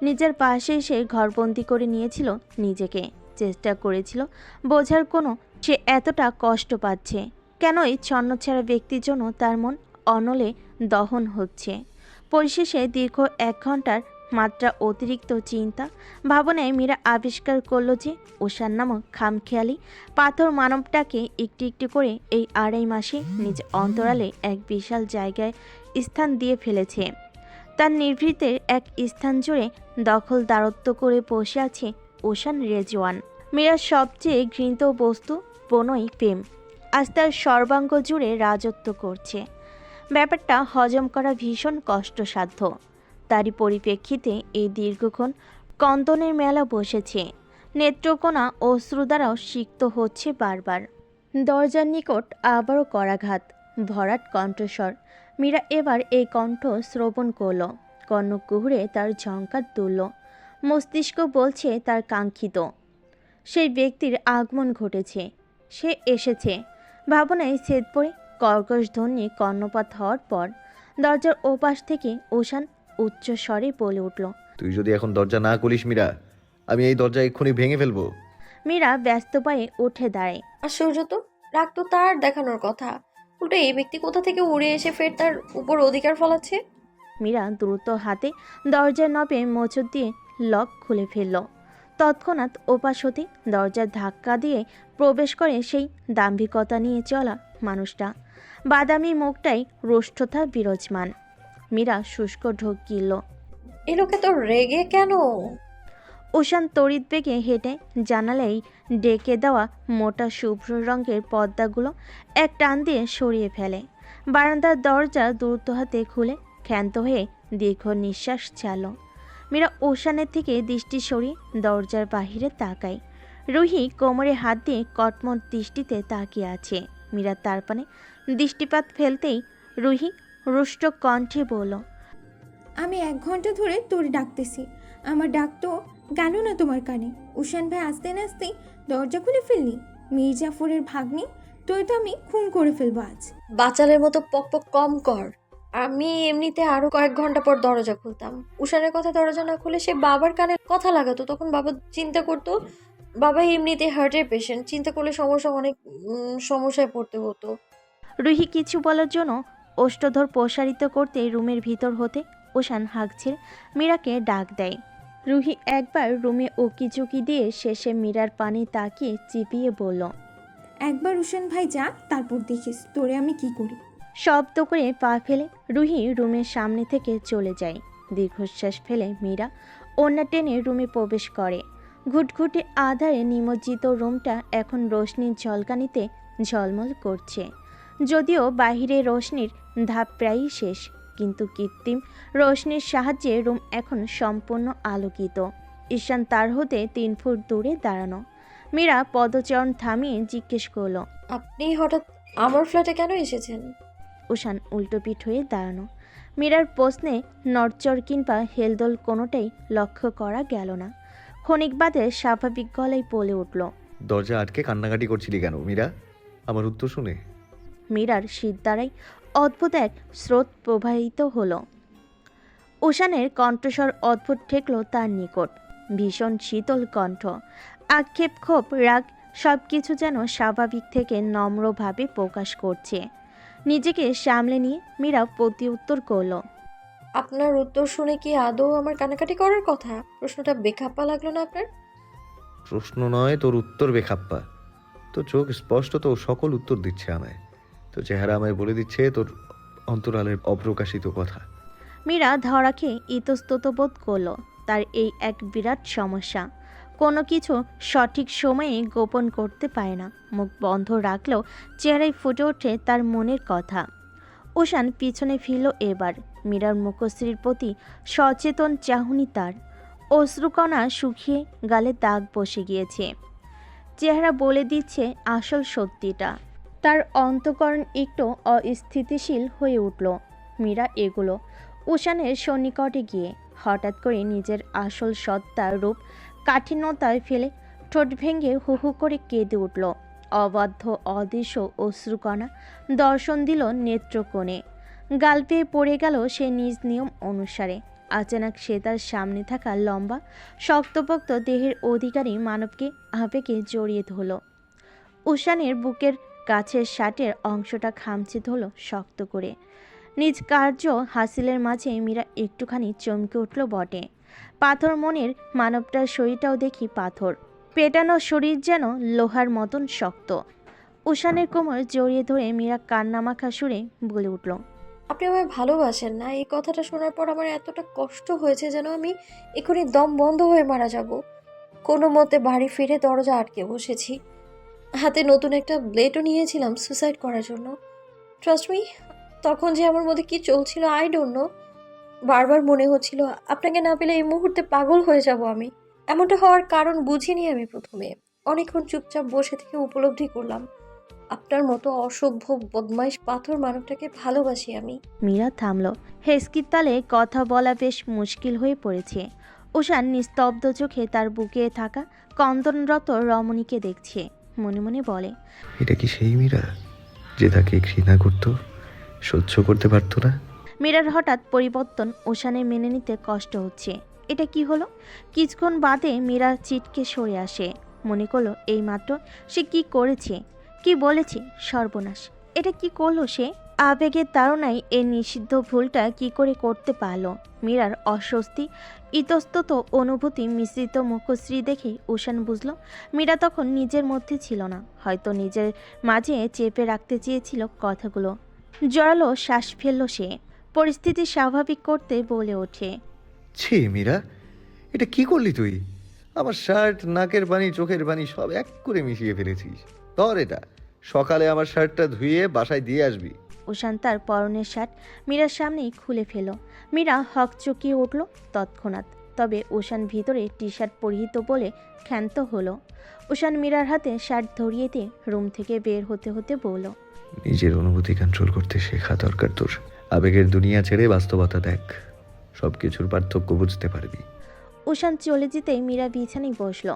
নিজের পাশে এসে ঘরবন্দি করে নিয়েছিল নিজেকে। চেষ্টা করেছিল বোঝার কোনো সে এতটা কষ্ট পাচ্ছে, কেন এই ছন্নছাড়া ব্যক্তির জন্য তার মন অনলে দহন হচ্ছে। পরিশেষে দীর্ঘ 1 ঘন্টার মাত্রা অতিরিক্ত চিন্তা ভাবনায় মীরা আবিষ্কার করল যে উষার নামক খামখেয়ালি পাথর মানবটাকে একটু একটু করে এই 2.5 মাসে নিজ অন্তরালে এক বিশাল জায়গায় স্থান দিয়ে ফেলেছে। তার নিভৃতের এক স্থান জুড়ে দখলদারত্ব করে বসে আছে উষান রেজওয়ান। মীরার সবচেয়ে ঘৃণিত বস্তু বনই প্রেম আজ তার সর্বাঙ্গ জুড়ে রাজত্ব করছে। ব্যাপারটা হজম করা ভীষণ কষ্টসাধ্য। তারই পরিপ্রেক্ষিতে এই দীর্ঘক্ষণ কন্দনের মেলা বসেছে। নেত্রকোনা অশ্রু দ্বারাও সিক্ত হচ্ছে বারবার। দরজার নিকট আবারও করাঘাত, ভরাট কণ্ঠস্বর। মীরা এবার এই কণ্ঠ শ্রবণ করল। কর্ণকুহরে তার ঝঙ্কার তুলল। মস্তিষ্ক বলছে তার কাঙ্ক্ষিত সেই ব্যক্তির আগমন ঘটেছে। সে এসেছে। ভাবনায় ছেদ পড়ে কর্কশ ধ্বনি কর্ণপাত হওয়ার পর দরজার ওপাশ থেকে উষান উচ্চ স্বরে বলে উঠল, তুই যদি এখন দরজা না খুলিস মীরা, আমি এই দরজা এক্ষুনি ভেঙে ফেলবো। মীরা ব্যস্ত পায়ে উঠে দাঁড়ায়। আশ্চর্য তো, রাগ তো তার দেখানোর কথা, উল্টো এই ব্যক্তি কোথা থেকে উড়ে এসে ফের তার উপর অধিকার ফলাচ্ছে। মীরা দ্রুত হাতে দরজার নবে মোচড় দিয়ে লক খুলে ফেলল। তৎক্ষণাৎ ওপাশ হতে দরজার ধাক্কা দিয়ে প্রবেশ করে সেই দাম্ভিকতা নিয়ে চলা মানুষটা। বাদামি মুখটাই রোষ্ঠতা বিরাজমান। মীরা শুষ্ক ঢোক গিলল। এ লোকে তো রেগে কেন? উষান তড়িৎ বেগে হেঁটে জানালায় ডেকে দেওয়া মোটা শুভ্র রঙের পর্দাগুলো এক টান দিয়ে সরিয়ে ফেলে। বারান্দার দরজা দ্রুত হাতে খুলে ক্ষান্ত হয়ে দীর্ঘ নিঃশ্বাস ছাড়ল। মীরা উষানের থেকে দৃষ্টি সরিয়ে দরজার বাহিরে তাকায়। রুহি কোমরে হাত দিয়ে কটমট দৃষ্টিতে তাকিয়ে আছে। মীরা তার পানে দৃষ্টিপাত ফেলতেই রুহি রুষ্ট কণ্ঠে বলল, আমি 1 ঘন্টা ধরে তোর ডাকতেছি, আমার ডাক তো গেল না তোমার কানে। উষান ভাই আসতে না আসতেই দরজা খুলে ফেললি। মীর জাফরের ভাগ্নি, তোর তো আমি খুন করে ফেলবো আজ। বাচালের মতো পক পক কম কর। আমি এমনিতে আরো কয়েক ঘন্টা পর দরজা খুলতাম। উষানের কথা দরজা না খুলে সে বাবার কানে কথা লাগাতো, তখন বাবা চিন্তা করতো। বাবা এমনিতে হার্টের পেশেন্ট, চিন্তা করলে অনেক সমস্যায় পড়তে হতো। রুহি কিছু বলার জন্য ওষ্ঠধর প্রসারিত করতে রুমের ভিতর হতে উষান হাঁক ছেড়ে মীরাকে ডাক দেয়। রুহি একবার রুমে উকিঝুঁকি দিয়ে শেষে মীরার পানে তাকিয়ে চিপিয়ে বলল, একবার উষান ভাই যা, তারপর দেখিস তোরে আমি কি করি। শব্দ করে পা ফেলে রুহি রুমের সামনে থেকে চলে যায়। দীর্ঘশ্বাস ফেলে মীরা ওড়না টেনে রুমে প্রবেশ করে। ঘুটঘুটে আধারে নিমজ্জিত রুমটা এখন রোশনির ঝলকানিতে ঝলমল করছে। যদিও বাহিরে রোশনির ধাপ প্রায়ই শেষ, কিন্তু কৃত্রিম রোশনির সাহায্যে রুম এখন সম্পূর্ণ আলোকিত। ঈশান তার হতে 3 ফুট দূরে দাঁড়ানো। মীরা পদচরণ থামিয়ে জিজ্ঞেস করল, আপনি হঠাৎ আমার ফ্ল্যাটে কেন এসেছেন? উষান উল্টোপিঠ হয়ে দাঁড়ানো। মীরার প্রশ্নে নড়চড় কিংবা হেলদোল কোনোটাই লক্ষ্য করা গেল না। ক্ষণিক বাদে স্বাভাবিক গলায় বলে উঠল, দরজা আটকে কান্নাকাটি করছিলি কেন মীরা? আমার উত্তর শুনে মীরার শীত দ্বারাই অদ্ভুত এক স্রোত প্রবাহিত হলো। উষানের কণ্ঠস্বর অদ্ভুত ঠেকল তার নিকট। ভীষণ শীতল কণ্ঠ, আক্ষেপ, ক্ষোভ, রাগ সব কিছু যেন স্বাভাবিক থেকে নম্রভাবে প্রকাশ করছে। নিজেকে সামলে নিয়ে মীরা প্রতি উত্তর করল। আপনার উত্তর শুনে কি আদৌ আমার কানাকাটি করার কথা? প্রশ্নটা বেখাপ্পা লাগলো না আপনার? প্রশ্ন নয়, তোর উত্তর বেখাপ্পা। তোর চোখ স্পষ্ট তো সকল উত্তর দিচ্ছে আমায়। তোর চেহারা আমায় বলে দিচ্ছে তোর অন্তরালের অপ্রকাশিত কথা। মীরা ধরা খেয়ে ইতস্তত বোধ করল। তার এই এক বিরাট সমস্যা, কোনো কিছু সঠিক সময়ে গোপন করতে পারে না। মুখ বন্ধ রাখলেও চেহারায় ফুটে ওঠে তার মনের কথা। উষান পিছনে ফিরল এবার। মীরার মুখশ্রীর প্রতি সচেতন চাহনি তার। অশ্রুকণা শুকিয়ে গালে দাগ বসে গিয়েছে। চেহারা বলে দিচ্ছে আসল সত্যিটা। তার অন্তঃকরণ একটু অস্থিতিশীল হয়ে উঠল। মীরা এগুলো উষানের সন্নিকটে গিয়ে হঠাৎ করে নিজের আসল সত্তার রূপ কাঠিন্যতায় ফেলে ঠোঁট ভেঙে হু হু করে কেঁদে উঠল। অবাধ্য অদৃশ্য অশ্রুকণা দর্শন দিল নেত্রকোণে। গাল পেয়ে পড়ে গেল সে নিজ নিয়ম অনুসারে। আচানক সে তার সামনে থাকা লম্বা শক্তপোক্ত দেহের অধিকারী মানবকে আবেগে জড়িয়ে ধরল। উষানের বুকের গাছের শার্টের অংশটা খামচে ধরল শক্ত করে। নিজ কার্য হাসিলের মাঝে মীরা একটুখানি চমকে উঠল বটে। পাথর মনের মানবটার শরীরটাও দেখি পাথর, পেটানো শরীর যেন লোহার মতন শক্ত। উষানের কোমর জড়িয়ে ধরে মীরা কান্নামাখা সুরে বলে উঠল, আপনি আমায় ভালোবাসেন না? এই কথাটা শোনার পর আমার এতটা কষ্ট হয়েছে যেন আমি এখনই দম বন্ধ হয়ে মারা যাব। কোনো মতে বাড়ি ফিরে দরজা আটকে বসেছি। হাতে নতুন একটা ব্লেডও নিয়েছিলাম সুসাইড করার জন্য। ট্রাস্ট মি, তখন যে আমার মধ্যে কি চলছিল আই ডোন্ট নো। বারবার মনে হচ্ছিল আপনাকে না পেলে এই মুহূর্তে পাগল হয়ে যাব আমি। এমনটা হওয়ার কারণ বুঝিনি আমি প্রথমে। অনেকক্ষণ চুপচাপ বসে থেকে উপলব্ধি করলাম আপনার মতো অসভ্য বদমাইশ পাথর মানবটাকে ভালোবাসি আমি। মীরা থামল। হেসকির তালে কথা বলা বেশ মুশকিল হয়ে পড়েছে। উষান নিস্তব্ধ চোখে তার বুকে থাকা কন্দনরত রমণীকে দেখছে। মনে মনে বলে, এটা কি সেই মীরা যে তাকে ঘৃণা করত, সহ্য করতে পারত না? মীরার হঠাৎ পরিবর্তন উষানের মেনে নিতে কষ্ট হচ্ছে। এটা কি হলো? কিছুক্ষণ বাদে মীরা চিটকে সরে আসে। মনে করলো এইমাত্র সে কি করেছে, কি বলেছে। সর্বনাশ, এটা কি করলো সে? আবেগের তাড়নায় এই নিষিদ্ধ ভুলটা কি করে করতে পারলো? মীরার অস্বস্তি, ইতস্তত অনুভূতি মিশ্রিত মুখশ্রী দেখে উষান বুঝল মীরা তখন নিজের মধ্যে ছিল না। হয়তো নিজের মাঝে চেপে রাখতে চেয়েছিল কথাগুলো। জড়ালো শ্বাস ফেলল সে। পরিস্থিতি স্বাভাবিক করতে বলে ওঠে, ছি মীরা, এটা কি করলি তুই? আমার শার্ট, নাকের পানি, চোখের পানি সব এক করে মিশিয়ে ফেলেছিস। ধর এটা, সকালে আমার শার্টটা ধুয়ে বাসায় দিয়ে আসবি। উষান তার পরনের শার্ট মীরার সামনেই খুলে ফেল। মীরা হক চকিয়ে উঠল তৎক্ষণাৎ। তবে উষান ভিতরে টি শার্ট পরিহিত বলে ক্ষান্ত হলো। উষান মীরার হাতে শার্ট ধরিয়ে দিয়ে রুম থেকে বের হতে হতে বলল, নিজের অনুভূতি কন্ট্রোল করতে শেখা দরকার তোর। আবেগের দুনিয়া ছেড়ে বাস্তবতা দেখ, সব কিছুর পার্থক্য বুঝতে পারবি। উষান চলে যেতেই মীরা বিছানায় বসল।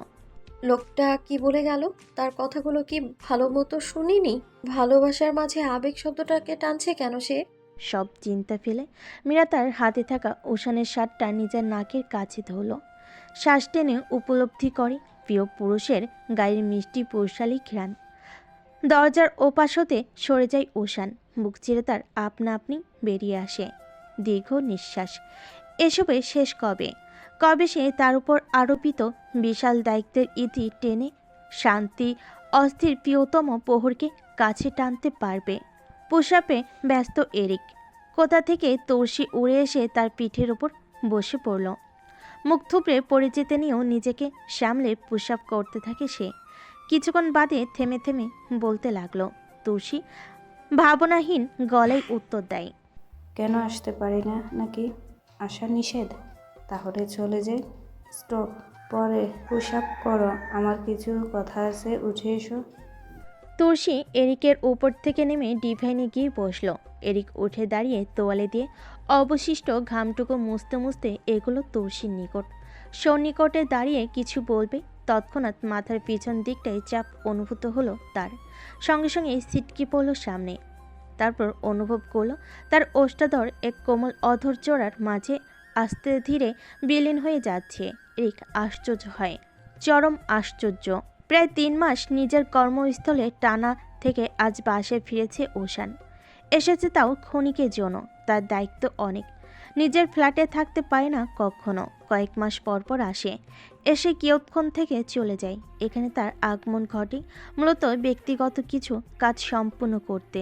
লোকটা কি বলে গেল? তার কথাগুলো কি ভালো মতো শুনিনি? ভালোবাসার মাঝে আবেগ শব্দটাকে টানছে কেন সে? সব চিন্তা ফেলে মীরা তার হাতে থাকা উষানের শার্টটা নিজের নাকের কাছে ধরল। শ্বাস টেনে উপলব্ধি করে প্রিয় পুরুষের গায়ের মিষ্টি পুরুষালী ঘ্রাণ। দরজার ওপাশ হতে সরে যায় উষান। বুক চিরে তার আপনা আপনি বেরিয়ে আসে দীর্ঘ নিঃশ্বাস। এসবে শেষ কবে? কবে সে তার উপর আরোপিত বিশাল দায়িত্বের ইতি টেনে শান্তি অস্থির প্রিয়তম প্রহরকে কাছে টানতে পারবে? পুষাপে ব্যস্ত এরিক। কোথা থেকে তর্ষি উড়ে এসে তার পিঠের ওপর বসে পড়ল। মুখ থুবড়ে পড়ে যেতে নিয়েও নিজেকে সামলে পুষাপ করতে থাকে সে। কিছুক্ষণ বাদে থেমে থেমে বলতে লাগলো। তুলসী ভাবনাহীন গলায় উত্তর দেয়, কেন আসতে পারি না নাকি? আসা নিষেধ? তাহলে চলে যাই। স্টপ, পরে পুশ আপ করো, আমার কিছু কথা আছে, উঠে এসো। তুলসী এরিকের উপর থেকে নেমে ডিভাইনে গিয়ে বসলো। এরিক উঠে দাঁড়িয়ে তোয়ালে দিয়ে অবশিষ্ট ঘামটুকু মুছতে মুছতে এগুলো তুলসীর নিকট। সন্নিকটে দাঁড়িয়ে কিছু বলবে তৎক্ষণাৎ মাথার পিছন দিকটায় চাপ অনুভূত হলো তার। সঙ্গে সঙ্গে সিটকি পড়ল সামনে। তারপর অনুভব করলো তার ওষ্ঠাধর এক কোমল অধর জোড়ার মাঝে আস্তে ধীরে বিলীন হয়ে যাচ্ছে। রিক আশ্চর্য হয়, চরম আশ্চর্য। প্রায় 3 মাস নিজের কর্মস্থলে টানা থেকে আজ বাসায় ফিরেছে ওশান। এসেছে তাও ক্ষণিকের জন্য। তার দায়িত্ব অনেক। নিজের ফ্ল্যাটে থাকতে পায় না কখনো, কয়েক মাস পর পর আসে, এসে কিয়ৎক্ষণ থেকে চলে যায়। এখানে তার আগমন ঘটে মূলত ব্যক্তিগত কিছু কাজ সম্পূর্ণ করতে।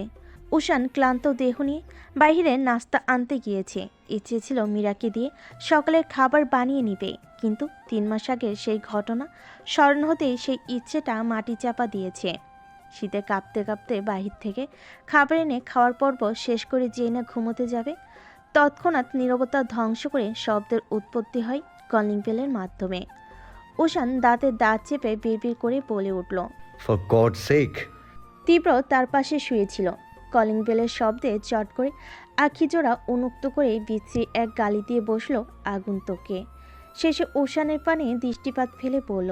উষান ক্লান্ত দেহ নিয়ে বাইরে নাস্তা আনতে গিয়েছে। ইচ্ছে ছিল মীরাকে দিয়ে সকালের খাবার বানিয়ে নিবে, কিন্তু 3 মাস আগের সেই ঘটনা স্মরণ হতেই সেই ইচ্ছেটা মাটি চাপা দিয়েছে। শীতে কাঁপতে কাঁপতে বাহির থেকে খাবার এনে খাওয়ার পর্ব শেষ করে যেই না ঘুমোতে যাবে, তৎক্ষণাৎ নীরবতা ধ্বংস করে শব্দের উৎপত্তি হয় কলিং বেলের মাধ্যমে। উষান দাঁতে দাঁত চেপে বিড়বিড় করে বলে উঠল। For God sake. তীব্র তার পাশে শুয়েছিল। কলিং বেলের শব্দে চট করে আখিজোড়া উন্মুক্ত করে বিশ্রী এক গালি দিয়ে বসল আগন্তুককে। শেষে উষানের পানে দৃষ্টিপাত ফেলে বলল,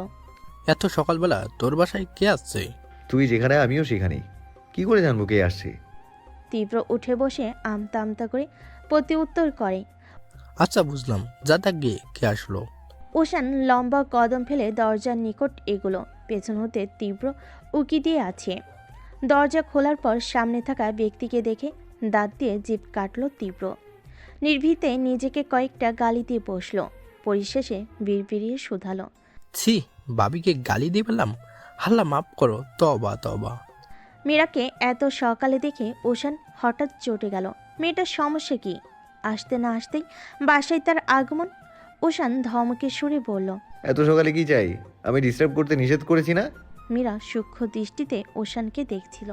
এত সকালবেলা তোর বাসায় কে আসছে? তুই যেখানে আমিও সেখানেই। কি করে জানবো কে আসছে? তীব্র উঠে বসে আমতা আমতা করে প্রতি উত্তর করে। আচ্ছা বুঝলাম, যা দেখ গিয়ে কে আসলো। উষান লম্বা কদম ফেলে দরজার নিকট এগুলো। পেছন হতে তীব্র উকি দিয়ে আছে। দরজা খোলার পর সামনে থাকা ব্যক্তিকে দেখে দাঁত দিয়ে জিভ কাটল তীব্র। নির্ভীতে নিজেকে কয়েকটা গালি দিয়ে বসল। পরিশেষে বিড়বিড়িয়ে শুধালো, ছি, বাবিকে গালি দিয়ে পেলাম। হাল্লা মাফ করো, তবা তবা। মীরাকে এত সকালে দেখে উষান হঠাৎ চটে গেল। মেয়েটার সমস্যা কি? আসতে না আসতেই বাসায় তার আগমন। উষান ধমকে সুরে বলল, এত সকালে কি চাই? আমি ডিস্টার্ব করতে নিষেধ করেছি না? মীরা সূক্ষ্ম দৃষ্টিতে উষানকে দেখছিল।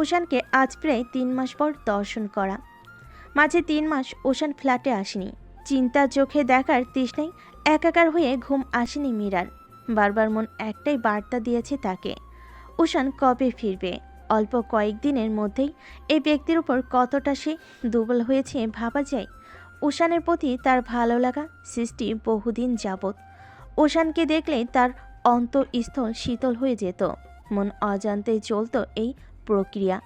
উষানকে আজ প্রায় 3 মাস পর দর্শন করা। মাঝে 3 মাস উষান ফ্ল্যাটে আসেনি। চিন্তার চোখে দেখার তৃষ্ণায় একাকার হয়ে ঘুম আসেনি মীরার। বারবার মন একটাই বার্তা দিয়েছে তাকে, উষান কবে ফিরবে। অল্প কয়েকদিনের মধ্যেই এই ব্যক্তির উপর কতটা সে দুর্বল হয়েছে ভাবা যায়। উষানের প্রতি তার ভালো লাগা সৃষ্টি বহুদিন যাবৎ। উষানকে দেখলে তার অন্তঃস্থল শীতল হয়ে যেত। মন অজান্তেই চলত এই প্রক্রিয়া।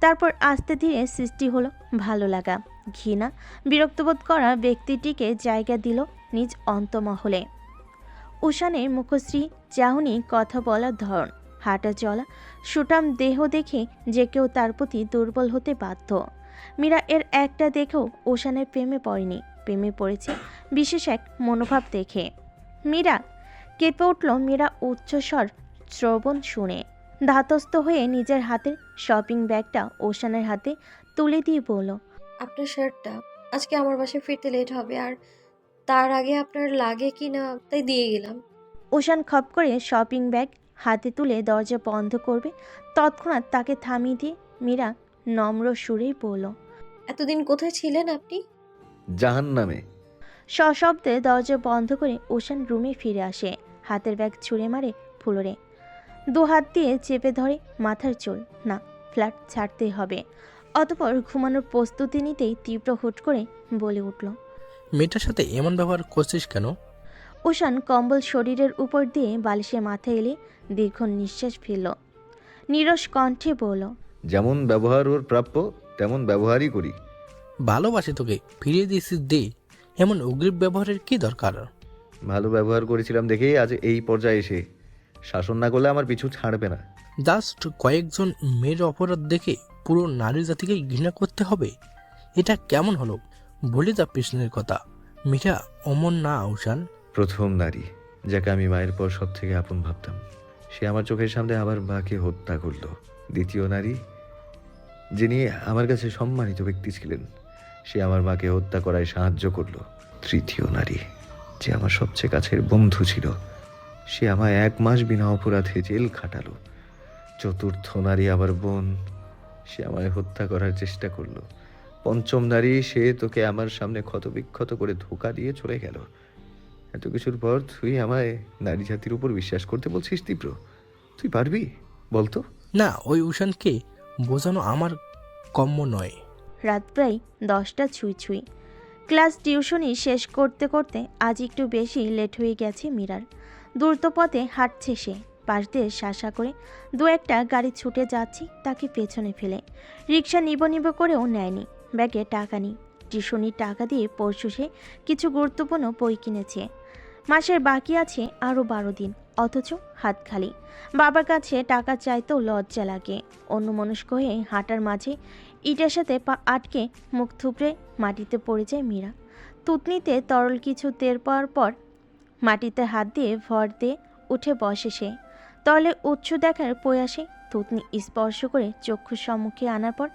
তারপর আস্তে ধীরে সৃষ্টি হলো ভালো লাগা, ঘৃণা, বিরক্তবোধ করা ব্যক্তিটিকে জায়গা দিল নিজ অন্তমহলে। উষানের মুখশ্রী, চাহনি, কথা বলার ধরন, হাঁটা চলা, সুঠাম দেহ দেখে যে কেউ তার প্রতি দুর্বল হতে বাধ্য। মীরা এর একটা দেখেও উষানের প্রেমে পড়েনি। প্রেমে পড়েছে বিশেষ এক মনোভাব দেখে। মীরা কেঁপে উঠল মীরা উচ্চস্বর শ্রবণ শুনে। ধাতস্থ হয়ে নিজের হাতের শপিং ব্যাগটা ওশানের হাতে তুলে দিয়ে বলল, আপনার শার্টটা, আজকে আমার বাসায় ফিরতে লেট হবে, আর তার আগে আপনার লাগে কি না তাই দিয়ে গেলাম। ওশান খপ করে শপিং ব্যাগ হাতে তুলে দরজা বন্ধ করবে, তৎক্ষণাৎ তাকে থামিয়ে দিয়ে মীরা নম্র সুরেই বলল, এতদিন কোথায় ছিলেন আপনি? জাহান্নামে। সশব্দে দরজা বন্ধ করে ওশান রুমে ফিরে আসে। হাতের ব্যাগ ছুঁড়ে মারে ফ্লোরে। 2 হাত দিয়ে চেপে ধরে মাথার চুল। না, ফ্ল্যাট ছাড়তেই হবে। অতপর ঘুমানোর প্রস্তুতি নিতেই তীব্র হুট করে বলে উঠল, মেয়েটার সাথে এমন ব্যবহার করছিস কেন? ওশান কম্বল শরীরের উপর দিয়ে বালিশে মাথা এলে দীর্ঘ নিঃশ্বাস ফেলল। নীরস কণ্ঠে বলল, যেমন ব্যবহার ওর প্রাপ্য তেমন ব্যবহারই করি। ভালোবাসি তোকে, ফিরিয়ে দিয়েছিস দে। এমন উগ্রীব ব্যবহারের কি দরকার? ভালো ব্যবহার করেছিলাম দেখেই আজ এই পর্যায়ে এসে শাসন না করলে আমার পিছু ছাড়বে না। জাস্ট কয়েকজন মেয়ের অপরাধ দেখে পুরো নারী জাতিকে ঘৃণা করতে হবে? এটা কেমন হলো? বলে যা পেছনের কথা। মীরা অমন না উষান। প্রথম নারী যাকে আমি মায়ের পর সব থেকে আপন ভাবতাম, সে আমার চোখের সামনে আবার মাকে হত্যা করলো। দ্বিতীয় নারী যিনি আমার কাছে সম্মানিত ব্যক্তি ছিলেন, সে আমার মাকে হত্যা করায় সাহায্য করলো। তৃতীয় নারী যে আমার সবচেয়ে কাছের বন্ধু ছিল, সে আমায় 1 মাস বিনা অপরাধে জেল খাটালো। চতুর্থ নারী আমার বোন, সে আমায় হত্যা করার চেষ্টা করলো। পঞ্চম নারী, সে তোকে আমার সামনে ক্ষতবিক্ষত করে ধোঁকা দিয়ে চলে গেল। এত কিছুর পর তুই আমায় নারী জাতির উপর বিশ্বাস করতে বলছিস তীব্র? তুই পারবি বলতো? না, ওই উষানকে বোঝানো আমার কম্য নয়। রাত প্রায় 10টা ছুঁই ছুঁই। ক্লাস টিউশনি শেষ করতে করতে আজ একটু বেশি লেট হয়ে গেছে মীরার। দ্রুত পথে হাঁটছে সে। পাশ দিয়ে শাসা করে দু একটা গাড়ি ছুটে যাচ্ছে তাকে পেছনে ফেলে। রিক্সা নিব নিব করেও নেয়নি। ব্যাগে টাকা নেই। টিউশনির টাকা দিয়ে পরশু সে কিছু গুরুত্বপূর্ণ বই কিনেছে। মাসের বাকি আছে আরও 12 দিন, অথচ হাত খালি। বাবার কাছে টাকা চাইতেও লজ্জা লাগে। অন্যমনস্ক হয়ে হাঁটার মাঝে ইটের সাথে পা আটকে মুখ থুবড়ে মাটিতে পড়ে যায় মীরা। তুতনিতে তরল কিছু টের পাওয়ার পর মাটিতে হাত দিয়ে ভর দিয়ে উঠে বসে সে। তলে উৎস দেখার প্রয়াসে থুতনি স্পর্শ করে চক্ষুর সম্মুখে আনার পর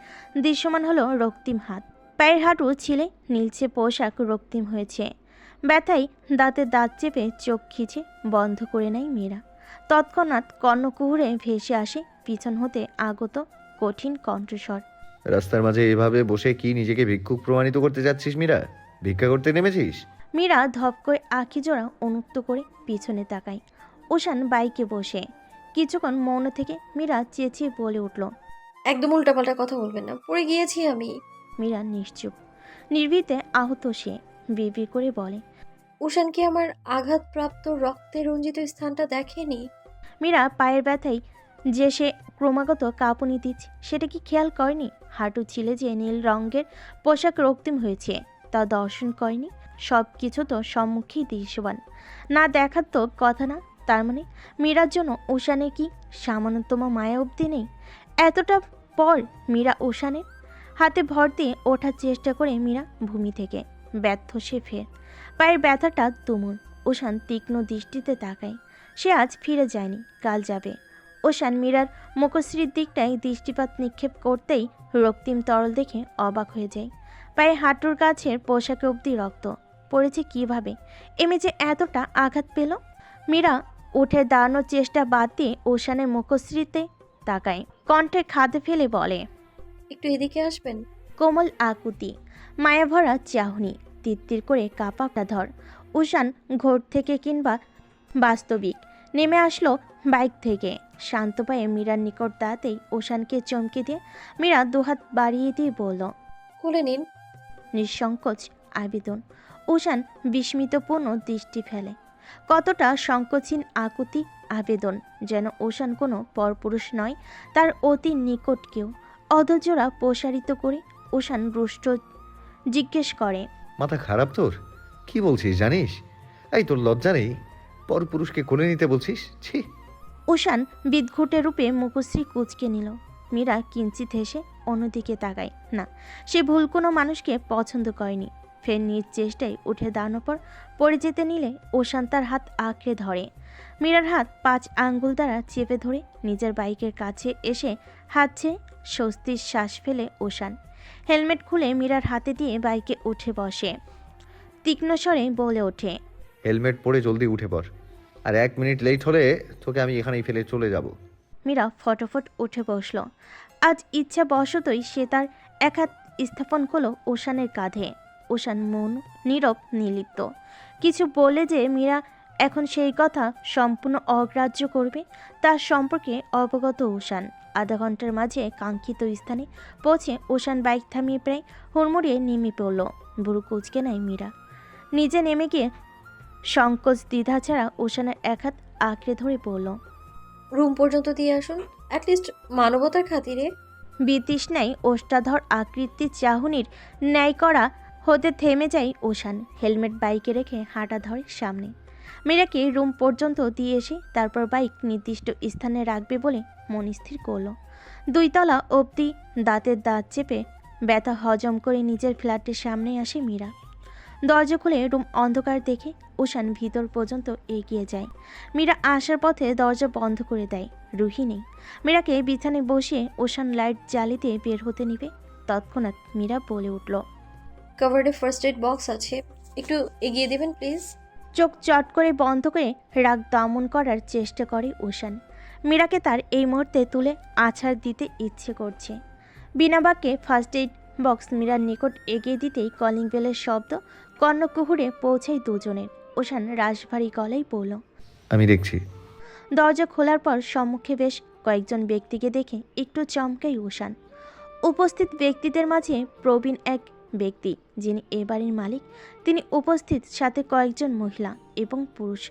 দৃশ্যমান হলো রক্তিম হাত। পায়ের হাঁটু ছিলে নীলচে পোশাক রক্তিম হয়েছে। ব্যথায় দাঁতে দাঁত চেপে চোখ খিচে বন্ধ করে নেয় মীরা। তৎক্ষণাৎ কর্ণকুহুরে ভেসে আসে পিছন হতে আগত কঠিন কণ্ঠস্বর। রাস্তার মাঝে এভাবে বসে কি নিজেকে ভিক্ষুক প্রমাণিত করতে যাচ্ছিস মীরা? ভিক্ষা করতে নেমেছিস? মীরা ধপ করে আঁখি জোড়া উন্মুক্ত করে পিছনে তাকায়। উষান বাইকে বসে। কিছুক্ষণ মৌন থেকে মীরা চেঁচিয়ে বলে উঠল। একদম উল্টাপাল্টা কথা বলবেন না, পড়ে গিয়েছি আমি। মীরা নিশ্চুপ। নির্ভীতে আহত সে বিড় করে বলে। উষান কি আমার আঘাতপ্রাপ্ত রক্তে রঞ্জিত স্থানটা দেখেনি? মীরা পায়ের ব্যথায় যে সে ক্রমাগত কাঁপুনি দিচ্ছে সেটা কি খেয়াল করেনি? হাঁটু ছিলে যে নীল রঙের পোশাক রক্তিম হয়েছে তা দর্শন করেনি? সব কিছু তো সম্মুখেই দৃশ্যবান। না দেখার তো কথা না। তার মানে মীরার জন্য উষানের কি সামান্যতম মায়া অবধি নেই? এতটা পর মীরা উষানের হাতে ভর দিয়ে ওঠার চেষ্টা করে মীরা ভূমি থেকে ব্যর্থ সে ফের। পায়ের ব্যথাটা তুমুল। উষান তীক্ষ্ণ দৃষ্টিতে তাকায়। সে আজ ফিরে যায়নি, কাল যাবে। উষান মীরার মুখশ্রীর দিকটায় দৃষ্টিপাত নিক্ষেপ করতেই রক্তিম তরল দেখে অবাক হয়ে যায়। পায়ে হাঁটুর কাছের পোশাকে অবধি রক্ত পড়েছে কিভাবে? এমে যে এতটা আঘাত পেল? মীরা উঠে দাঁড়ানোর চেষ্টা বাদ দিয়ে উষানের মুখশ্রীতে তাকায়। কণ্ঠে খাদে ফেলে বলে, একটু এদিকে আসবেন? কোমল আকুতি, মায়াভরা চাহনি, তিত্তির করে কাঁপাটা ধর। উষান ঘোর থেকে কিংবা বাস্তবিক নেমে আসলো বাইক থেকে। শান্ত পায়ে মীরার নিকট দাঁড়াতেই উষানকে চমকে দিয়ে মীরা দুহাত বাড়িয়ে দিয়ে বলল, খুলে নিন। নিঃসংকোচ আবেদন। উষান বিস্মিতপূর্ণ দৃষ্টি ফেলে। কতটা সংকোচীন আকুতি আবেদন, যেন উষান কোনো পরপুরুষ নয়, তার অতি নিকট কেউ। অধৈর্যরা প্রসারিত করে উষান রুষ্ট জিজ্ঞেস করে, মাথা খারাপ তোর? কি বলছিস জানিস? এই তোর লজ্জা নেই? পরপুরুষকে কোলে নিতে বলছিস? ছি! উষান বিদঘুটে রূপে মুখশ্রী কুঁচকে নিল। মীরা কিঞ্চিত হেসে অন্যদিকে তাকায়। না, সে ভুল কোনো মানুষকে পছন্দ করেনি। ফের নিজ চেষ্টায় উঠে দাঁড়ানোর পর পড়ে যেতে নিলে উষান তার হাত আঁকড়ে ধরে। মীরার হাত 5 আঙ্গুল দ্বারা চেপে ধরে নিজের বাইকের কাছে এসে হাত ছেড়ে স্বস্তির শ্বাস ফেলে উষান। হেলমেট খুলে মীরার হাতে দিয়ে বাইকে উঠে বসে। তীক্ষ্ণ স্বরে বলে ওঠে, হেলমেট পরে জলদি উঠে পড়। আর 1 মিনিট লেট হলে তোকে আমি এখানেই ফেলে চলে যাব। মীরা ফটাফট উঠে বসল। আজ ইচ্ছা বশতই সে তার এক হাত স্থাপন করল উষানের কাঁধে। উষান মন নীরব নির্লিপ্ত। কিছু বলে যে মীরা এখন সেই কথা সম্পূর্ণ অগ্রাহ্য করবে তার সম্পর্কে অবগত উষান। আধা ঘন্টার মাঝে কাঙ্ক্ষিত স্থানে পৌঁছে উষান বাইক থামিয়ে প্রায় হুড়মুড়িয়ে নেমে পড়ল। বুড়ো কুচকে নেয় মীরা। নিজে নেমে গিয়ে সংকোচ দ্বিধা ছাড়া উষানের এক হাত আঁকড়ে ধরে পড়ল। রুম পর্যন্ত দিয়ে আসুন, অ্যাটলিস্ট মানবতার খাতিরে। বিতৃষ্ণায় ওষ্ঠাধর আকৃতির চাহনির ন্যায় করা হতে থেমে যায় উষান। হেলমেট বাইকে রেখে হাঁটা ধরে সামনে। মীরাকে রুম পর্যন্ত দিয়ে এসে তারপর বাইক নির্দিষ্ট স্থানে রাখবে বলে মন স্থির করল। 2 তলা অবধি দাঁতের দাঁত চেপে ব্যথা হজম করে নিজের ফ্ল্যাটের সামনে আসে মীরা। দরজা খুলে রুম অন্ধকার দেখে উষান ভিতর পর্যন্ত এগিয়ে যায়। মীরা আসার পথে দরজা বন্ধ করে দেয়। রুহি নেই। মীরাকে বিছানায় বসিয়ে উষান লাইট জ্বালিয়ে দিয়ে বের হতে নিবে। তৎক্ষণাৎ মীরা বলে উঠল, কাভার্ডে ফার্স্ট এড বক্স আছে, একটু এগিয়ে দেবেন প্লিজ। চোখ চট করে বন্ধ করে রাগ দমন করার চেষ্টা করে উষান। মীরাকে তার এই মুহূর্তে তুলে আছাড় দিতে ইচ্ছে করছে। বিনা বাক্যে ফার্স্ট এইড বক্স মীরার নিকট এগিয়ে দিতেই কলিং বেলের শব্দ কর্ণকুহুরে পৌঁছায় দুজনের। উষান রাশভারী গলায় বলল, আমি দেখছি। দরজা খোলার পর সম্মুখে বেশ কয়েকজন ব্যক্তিকে দেখে একটু চমকাই উষান। উপস্থিত ব্যক্তিদের মাঝে প্রবীণ এক ব্যক্তি, যিনি এ বাড়ির মালিক, তিনি উপস্থিত, সাথে কয়েকজন মহিলা এবং পুরুষ।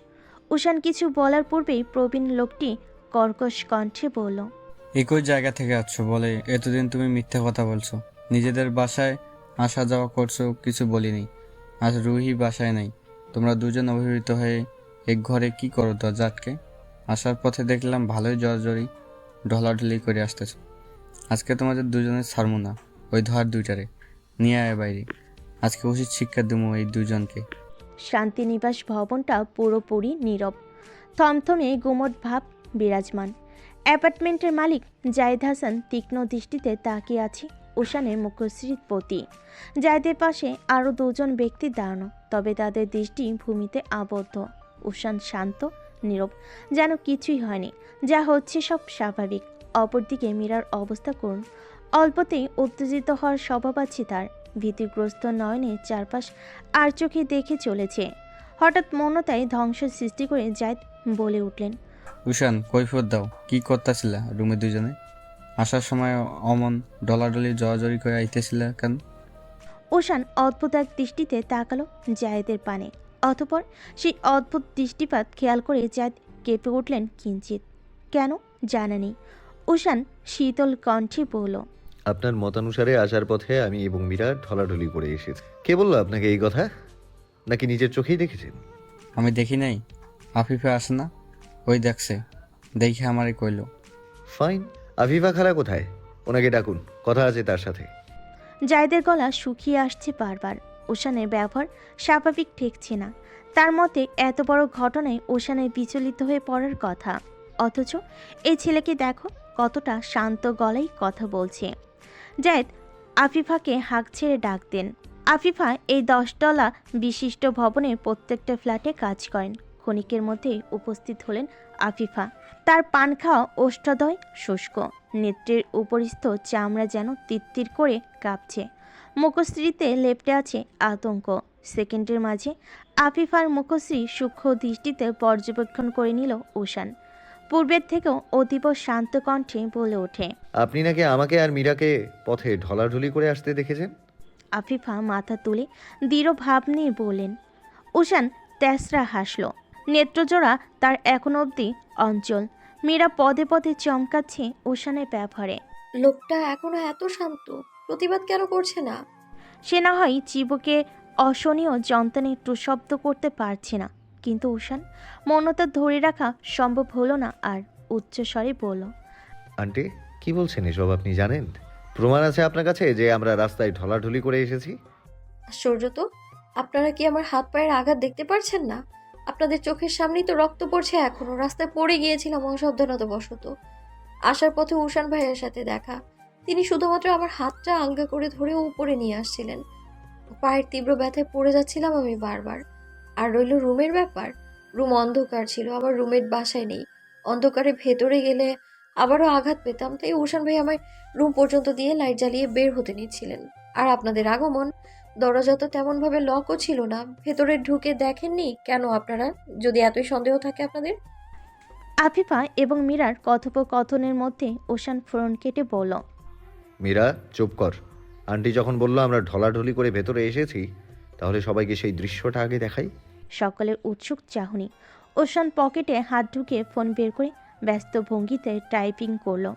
উষান কিছু বলার পূর্বেই প্রবীণ লোকটি কর্কশ কণ্ঠে বলল, একই জায়গা থেকে আসছো বলে এতদিন তুমি মিথ্যে কথা বলছো। নিজেদের বাসায় আসা যাওয়া করছো, কিছু বলিনি। আজ রুহি বাসায় নাই, তোমরা দুজন অভিভূত হয়ে এক ঘরে কি করো দরজা আটকে? আসার পথে দেখলাম ভালোই জড়জড়ি ঢলাঢলি করে আসতেছো। আজকে তোমাদের দুজনের ছাড়মু না, ওই ধর দুইটারে নিয়ে আয় বাইরে। আজকে উচিত শিক্ষা দেবো এই দুজনকে। শান্তিনিবাস ভবনটা পুরোপুরি নীরব, থমথমে গুমট ভাব বিরাজমান। অ্যাপার্টমেন্টের মালিক জায়েদ হাসান তীক্ষ্ণ দৃষ্টিতে তাকিয়ে আছে উষানের মুখশ্রীর প্রতি। জায়েদের পাশে আরও দুজন ব্যক্তি দাঁড়ানো, তবে তাদের দৃষ্টি ভূমিতে আবদ্ধ। উষান শান্ত, নীরব, যেন কিছুই হয়নি, যা হচ্ছে সব স্বাভাবিক। অপরদিকে মীরার অবস্থা করুন। অল্পতেই উত্তেজিত হওয়ার স্বভাব আছে তার। ভীতিগ্রস্ত নয়নে চারপাশ আর চোখে দেখে চলেছে। হঠাৎ মৌনতায় ধ্বংস সৃষ্টি করে জায়েদ বলে উঠলেন, উষান, কৈফিয়ত দাও, কি করতেছিলা রুমে দুজনে? আসার সময় অমন ডলাডলি জড়াজড়ি করে আইতেছিলা কেন? উষান অদ্ভুত এক দৃষ্টিতে তাকালো জায়েদের পানে। অতঃপর সেই অদ্ভুত দৃষ্টিপাত খেয়াল করে জায়েদ কেঁপে উঠলেন কিঞ্চিত। কেন জানা নেই। উষান শীতল কণ্ঠে বলল, আপনার মতানুসারে আসার পথে আমি এবং মীরা ঢলাঢলি করে এসেছি। কে বললো আপনাকে এই কথা? নাকি নিজের চোখেই দেখেছেন? আমি দেখি নাই। আফিফে আসে না, ওই দেখছে, দেখে আমারে কইলো। ফাইন, আফিফা খালা কোথায়? ওনাকে ডাকুন, কথা আছে তার সাথে। জায়েদের গলা শুকিয়ে আসছে বারবার। উষানের ব্যবহার স্বাভাবিক ঠেকছে না। তার মতে এত বড় ঘটনায় উষানের বিচলিত হয়ে পড়ার কথা, অথচ এই ছেলেকে দেখো কতটা শান্ত গলায় কথা বলছে। জায়েদ আফিফাকে হাঁক ছেড়ে ডাক দেন। আফিফা এই 10 তলা বিশিষ্ট ভবনের প্রত্যেকটা ফ্ল্যাটে কাজ করেন। ক্ষণিকের মধ্যেই উপস্থিত হলেন আফিফা। তার পান খাওয়া ওষ্ঠাদয় শুষ্ক, নেত্রের উপরিস্থ চামড়া যেন তিত্তির করে কাঁপছে। মুখশ্রীতে লেপ্টে আছে আতঙ্ক। সেকেন্ডের মাঝে আফিফার মুখশ্রী সূক্ষ্ম দৃষ্টিতে পর্যবেক্ষণ করে নিল উষান। পূর্বের থেকেও অতীব শান্ত কণ্ঠে বলে ওঠে, আপনি নাকি আমাকে আর মীরাকে পথে ঢলাঢলি করে আসতে দেখেছেন? আফিফা মাথা তুলে দৃঢ় ভাব নিয়ে বললেন। উষান তেসরা হাসল। নেত্রজোড়া তার এখনো অবধি অঞ্চল। মীরা পদে পদে চমকাচ্ছে উষানের ব্যবহারে। লোকটা এখনো এত শান্ত, প্রতিবাদ কেন করছে না? সে না হয় চিবুকে অসহনীয় যন্ত্রণে একটু শব্দ করতে পারছে না, কিন্তু উষান মৌনতা ধরে রাখা সম্ভব হলো না আর উচ্চস্বরে বলল, আন্টি, কি বলছেন এসব? আপনি জানেন, প্রমাণ আছে আপনার কাছে যে আমরা রাস্তায় ঢলাঢলি করে এসেছি? আশ্চর্য তো, আপনারা কি আমার হাত পায়ের আঘাত দেখতে পারছেন না? আপনাদের চোখের সামনেই তো রক্ত পড়ছে এখনো। রাস্তায় পড়ে গিয়েছিলাম অসাবধানতাবশত। আসার পথে উষান ভাইয়ের সাথে দেখা। তিনি শুধুমাত্র আমার হাতটা আলগা করে ধরে উপরে নিয়ে আসছিলেন। পায়ের তীব্র ব্যথায় পড়ে যাচ্ছিলাম আমি বারবার। আর রইল রুমের ব্যাপার। রুম অন্ধকার ছিল, আমার রুমের বাসায় নেই। অন্ধকারে ভেতরে গেলে আবারও আঘাত পেতাম, তাই উষান ভাই আমায় রুম পর্যন্ত দিয়ে লাইট জ্বালিয়ে বের হতে নিচ্ছিলেন। আর আপনাদের আগমন, দরজা তো তেমনভাবে লকও ছিল না। ভেতরে ঢুকে দেখেননি কেন আপনারা, যদি এতই সন্দেহ থাকে আপনাদের? আফিফা এবং মীরার কথোপকথনের মধ্যে উষান ফোন কেটে বলল, মীরা, চুপ কর। আন্টি যখন বললো আমরা ঢলাঢলি করে ভেতরে এসেছি, তাহলে সবাইকে সেই দৃশ্যটা আগে দেখাই। সকলের উৎসুক চাহনি। উষান পকেটে হাত ঢুকিয়ে ফোন বের করে ব্যস্ত ভঙ্গিতে টাইপিং করলো।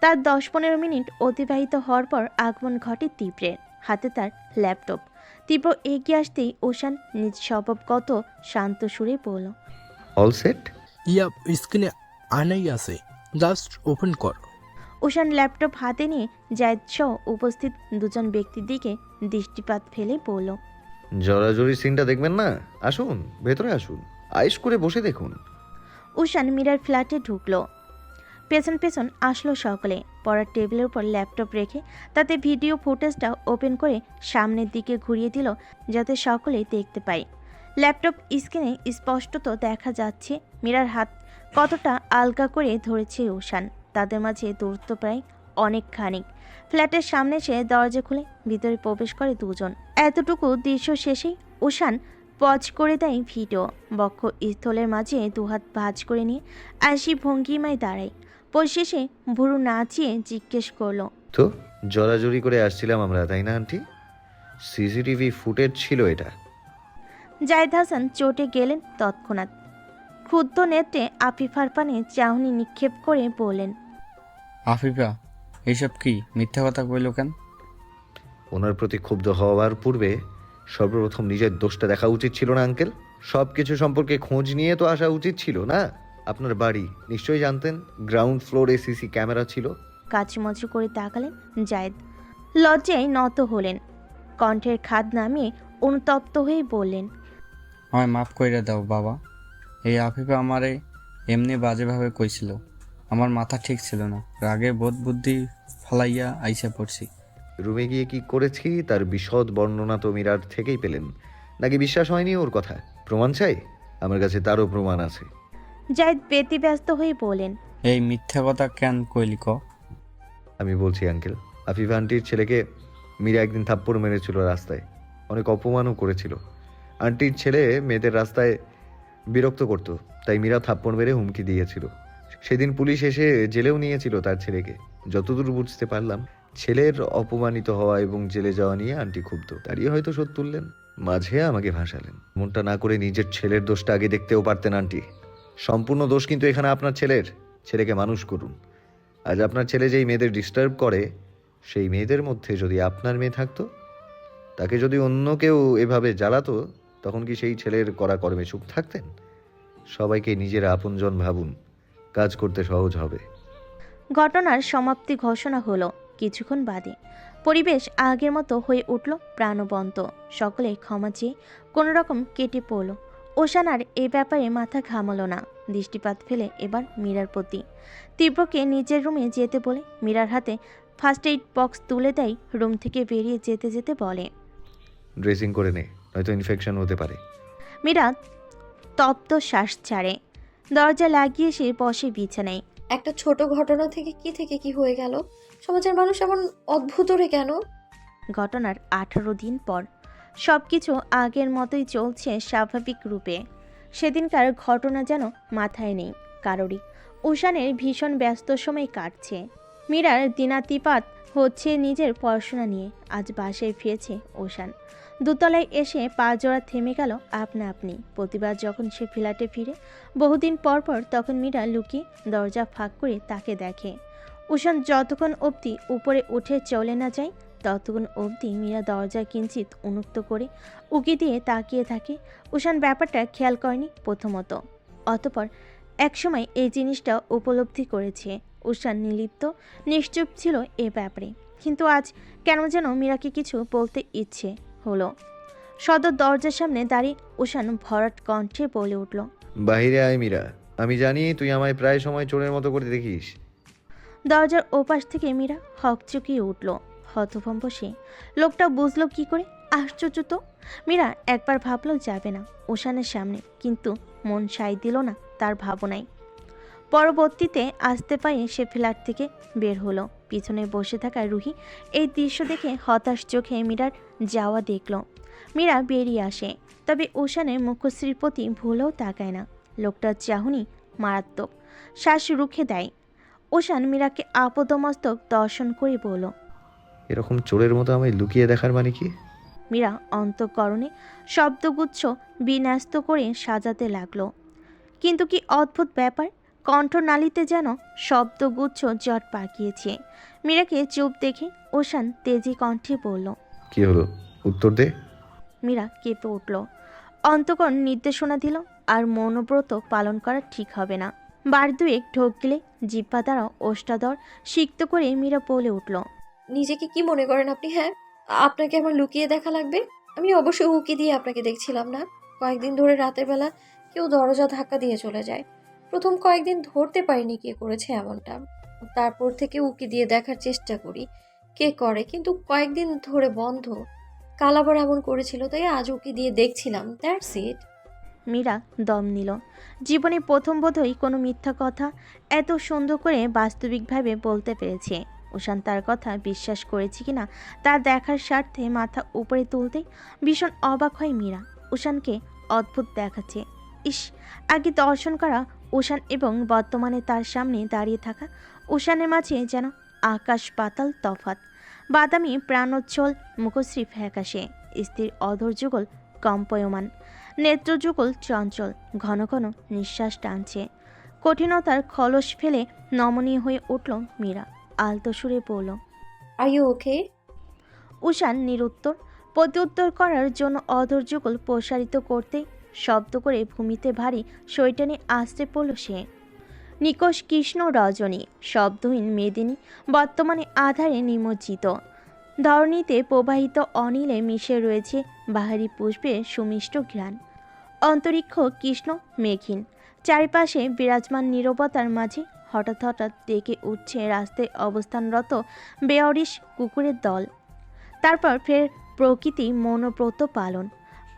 তার 10-15 মিনিট অতিবাহিত হওয়ার পর আগমন ঘটে তীব্রের। হাতে তার ল্যাপটপ। তীব্র এগিয়ে আসতেই উষান নিজ স্বভাবগত শান্ত সুরে বলল, অল সেট? ইয়া, স্ক্রিনে আনাই আছে, জাস্ট ওপেন কর। উষান ল্যাপটপ হাতে নিয়ে জায়েদ সহ উপস্থিত দুজন ব্যক্তির দিকে দৃষ্টিপাত ফেলে বলল, জড়াজড়ি সিনটা দেখবেন না? আসুন, ভেতরে আসুন, আয়েশ করে বসে দেখুন। উষান মীরার ফ্ল্যাটে ঢুকলো। পেছন পেছন আসলো সকলে। পড়ার টেবিলের উপর ল্যাপটপ রেখে তাতে ভিডিও ফুটেজটা ওপেন করে সামনের দিকে ঘুরিয়ে দিল যাতে সকলেই দেখতে পায়। ল্যাপটপ স্ক্রিনে স্পষ্টত দেখা যাচ্ছে মীরার হাত কতটা আলগা করে ধরেছে উষান। তাদের মাঝে দূরত্ব প্রায় অনেকখানি। ফ্ল্যাটের সামনে সে দরজা খুলে ভিতরে প্রবেশ করে দুজন। এতটুকু দৃশ্য শেষেই উষান পজ করে দেয় ভিডিও। বক্ষ স্থলের মাঝে দুহাত ভাঁজ করে নিয়ে আশি ভঙ্গিমায় দাঁড়ায়। পরিশেষে ভুরু নাচিয়ে জিজ্ঞেস করলো, তো জড়াজড়ি করে আসছিলাম আমরা, তাই না আন্টি? সিসিটিভি ফুটেজ ছিল এটা। জায়েদ হাসান চটে গেলেন তৎক্ষণাৎ। ক্ষুদ্র নেত্রে আফিফার পানে চাহনি নিক্ষেপ করে বললেন, আফিফা এইসব কি মিথ্যা কথা কইল কেন? ওনার প্রতি ক্ষুব্ধ হওয়ার পূর্বে সর্বপ্রথম নিজের দোষটা দেখা উচিত ছিল না আঙ্কেল? সব কিছু সম্পর্কে খোঁজ নিয়ে তো আসা উচিত ছিল না? আপনার বাড়ি নিশ্চয়ই জানতেন গ্রাউন্ড ফ্লোরে সিসি ক্যামেরা ছিল। কাচুমাচু করে তাকালেন জায়েদ। লজ্জায় নত হলেন, কণ্ঠের খাদ নামিয়ে অনুতপ্ত হয়ে বললেন, আমায় মাফ কইরা দাও বাবা। এই আফিফা আমারে এমনি বাজেভাবে কইছিল। আমার মাথা ঠিক ছিল না, রাগে বোধ বুদ্ধি ফালাইয়া আইসা পড়ছি। রুমে গিয়ে কি করেছি তার বিশদ বর্ণনা তো মীরার থেকেই পেলেন, নাকি বিশ্বাস হয়নি ওর কথা? প্রমাণ চাই? আমার কাছে তারও প্রমাণ আছে। জায়েদ ব্যতিব্যস্ত হয়ে বলেন, এই মিথ্যা কথা কেন কইলি ক? আমি বলছি আঙ্কেল, আফিফা আন্টির ছেলেকে মীরা একদিন থাপ্পড় মেরেছিল রাস্তায়, অনেক অপমানও করেছিল। আন্টির ছেলে মেয়েদের রাস্তায় বিরক্ত করতো, তাই মীরা থাপ্পড় মেরে হুমকি দিয়েছিল। সেদিন পুলিশ এসে জেলেও নিয়েছিল তার ছেলেকে। যতদূর বুঝতে পারলাম, ছেলের অপমানিত হওয়া এবং জেলে যাওয়া নিয়ে আন্টি ক্ষুব্ধ, তারই হয়তো শোধ তুললেন, মাঝে আমাকে ভাসালেন। মনটা না করে নিজের ছেলের দোষটা আগে দেখতেও পারতেন আন্টি। সম্পূর্ণ দোষ কিন্তু এখানে আপনার ছেলের। ছেলেকে মানুষ করুন। আজ আপনার ছেলে যেই মেয়েদের ডিস্টার্ব করে, সেই মেয়েদের মধ্যে যদি আপনার মেয়ে থাকতো, তাকে যদি অন্য কেউ এভাবে জ্বালাতো, তখন কি সেই ছেলের করা কর্মে সুখ থাকতেন? সবাইকে নিজের আপনজন ভাবুন, কাজ করতে সহজ হবে। ঘটনার সমাপ্তি ঘোষণা হলো। কিছুক্ষণ বাদে পরিবেশ আগের মতো হয়ে উঠল প্রাণবন্ত। সকলে ক্ষমা চেয়ে কোনো রকম কেটে পড়ল। ওশান আর এ ব্যাপারে মাথা ঘামালো না। দৃষ্টিপাত ফেলে এবার মীরার প্রতি। তীব্রকে নিজের রুমে যেতে বলে মীরার হাতে ফার্স্ট এইড বক্স তুলে দেয়। রুম থেকে বেরিয়ে যেতে যেতে বলে, ড্রেসিং করে নে, নয়তো ইনফেকশন হতে পারে। মীরা তপ্ত শ্বাস ছাড়ে। দরজা লাগিয়ে সে বসে বিছানায়। একটা ছোট ঘটনা থেকে কি হয়ে গেল? সমাজের মানুষ এমন অদ্ভুত রে কেন? ঘটনার 18 দিন পর সব কিছু আগের মতোই চলছে স্বাভাবিক রূপে। সেদিনকার ঘটনা যেন মাথায় নেই কারোরই। উষানের ভীষণ ব্যস্ত সময় কাটছে। মীরার দিনাতিপাত হচ্ছে নিজের পড়াশোনা নিয়ে। আজ বাসায় ফিরেছে উষান। দোতলায় এসে পা জোড়া থেমে গেল আপনা আপনি। প্রতিবার যখন সে ফ্ল্যাটে ফিরে বহুদিন পর পর, তখন মীরা লুকিয়ে দরজা ফাঁক করে তাকে দেখে। উষান যতক্ষণ অবধি উপরে উঠে চলে না যায়, ততক্ষণ অবধি মীরা দরজা কিঞ্চিত উন্মুক্ত করে উকি দিয়ে তাকিয়ে থাকে। উষান ব্যাপারটা খেয়াল করেনি প্রথমত, অতপর একসময় এই জিনিসটা উপলব্ধি করেছে। উষান নির্লিপ্ত নিশ্চুপ ছিল এ ব্যাপারে, কিন্তু আজ কেন যেন মীরাকে কিছু বলতে ইচ্ছে হলো। সদর দরজার সামনে দাঁড়িয়ে উষান ভরাট কণ্ঠে বলে উঠল, বাহিরে আয় মীরা, আমি জানি তুই আমায় প্রায় সময় চোরের মতো করে দেখিস। দরজার ওপাশ থেকে মীরা হকচকিয়ে উঠল। হতভম্ব সে। লোকটা বুঝলো কি করে? আশ্চর্য তো। মীরা একবার ভাবলো যাবে না উষানের সামনে, কিন্তু মন সায় দিল না তার ভাবনায়। পরবর্তীতে আসতে পারে সে ফ্ল্যাট থেকে বের হলো। পিছনে বসে থাকা রুহি এই দৃশ্য দেখে হতাশ চোখে মীরার যাওয়া দেখল। মীরা বেরিয়ে আসে, তবে উষানের মুখশ্রীর প্রতি ভুলেও তাকায় না। লোকটার চাহনি মারাত্মক। শ্বাস রুখে দেয়। উষান মীরাকে আপদমস্তক দর্শন করে বলল, এরকম চোরের মতো আমায় লুকিয়ে দেখার মানে কি? মীরা অন্তঃকরণে শব্দগুচ্ছ বিন্যস্ত করে সাজাতে লাগলো। কিন্তু কি অদ্ভুত ব্যাপার, কণ্ঠনালীতে যেন শব্দগুচ্ছ জট পাকিয়েছে। মীরাকে চুপ দেখে ওশান তেজি কণ্ঠে বলল, কি হলো, উত্তর দে। মীরা কেঁপে উঠল। অন্তকরণ নির্দেশনা দিল, আর মৌনব্রত পালন করা ঠিক হবে না। বার দুয়েক ঢোক গেলে জিহ্বা দ্বারা ওষ্ঠাধর সিক্ত করে মীরা বলে উঠল, নিজেকে কি মনে করেন আপনি? হ্যাঁ, আপনাকে আমার লুকিয়ে দেখা লাগবে? আমি অবশ্যই উকি দিয়ে আপনাকে দেখছিলাম না। কয়েকদিন ধরে রাতের বেলা কেউ দরজা ধাক্কা দিয়ে চলে যায়। প্রথম কয়েকদিন ধরতে পারিনি কে করেছে এমনটা। তারপর থেকে উকি দিয়ে দেখার চেষ্টা করি কে করে, কিন্তু কয়েকদিন ধরে বন্ধ। কাল আবার এমন করেছিল, তাই আজ উকি দিয়ে দেখছিলাম। That's it. মীরা দম নিল। জীবনে প্রথম বোধহয় কোনো মিথ্যা কথা এত সুন্দর করে বাস্তবিকভাবে বলতে পেরেছে। উষান তার কথা বিশ্বাস করেছে কিনা তা দেখার স্বার্থে মাথা উপরে তুলতে ভীষণ অবাক হয় মীরা। উষানকে অদ্ভুত দেখাচ্ছে। ইস, আগে দর্শন করা উষান এবং বর্তমানে তার সামনে দাঁড়িয়ে থাকা উষানের মাঝে যেন আকাশ পাতাল তফাত। বাদামি প্রাণোচ্ছল মুখশ্রী ফ্যাকাশে, স্থির অধর যুগল কম্পয়মান, নেত্রযুগল চঞ্চল, ঘন ঘন নিঃশ্বাস টানছে। কঠিনতার খলস ফেলে নমনীয় হয়ে উঠল মীরা, আলতো সুরে বলল, আর ইউ ওকে? উষান নিরুত্তর। প্রত্যুত্তর করার জন্য অধৈর্যকুল প্রসারিত করতেই শব্দ করে ভূমিতে ভারী শৈটানি আসতে পড়ল সে। নিকষ কৃষ্ণ রজনী, শব্দহীন মেদিনী, বর্তমানে আধারে নিমজ্জিত। ধরণীতে প্রবাহিত অনিলে মিশে রয়েছে বাহারি পুষ্পের সুমিষ্ট ঘ্রাণ। অন্তরিক্ষ কৃষ্ণ মেঘহীন, চারিপাশে বিরাজমান নীরবতার মাঝে হঠাৎ হঠাৎ ডেকে উঠছে রাস্তায় অবস্থানরত বেঅরিশ কুকুরের দল। তারপর ফের প্রকৃতি মনোব্রত পালন।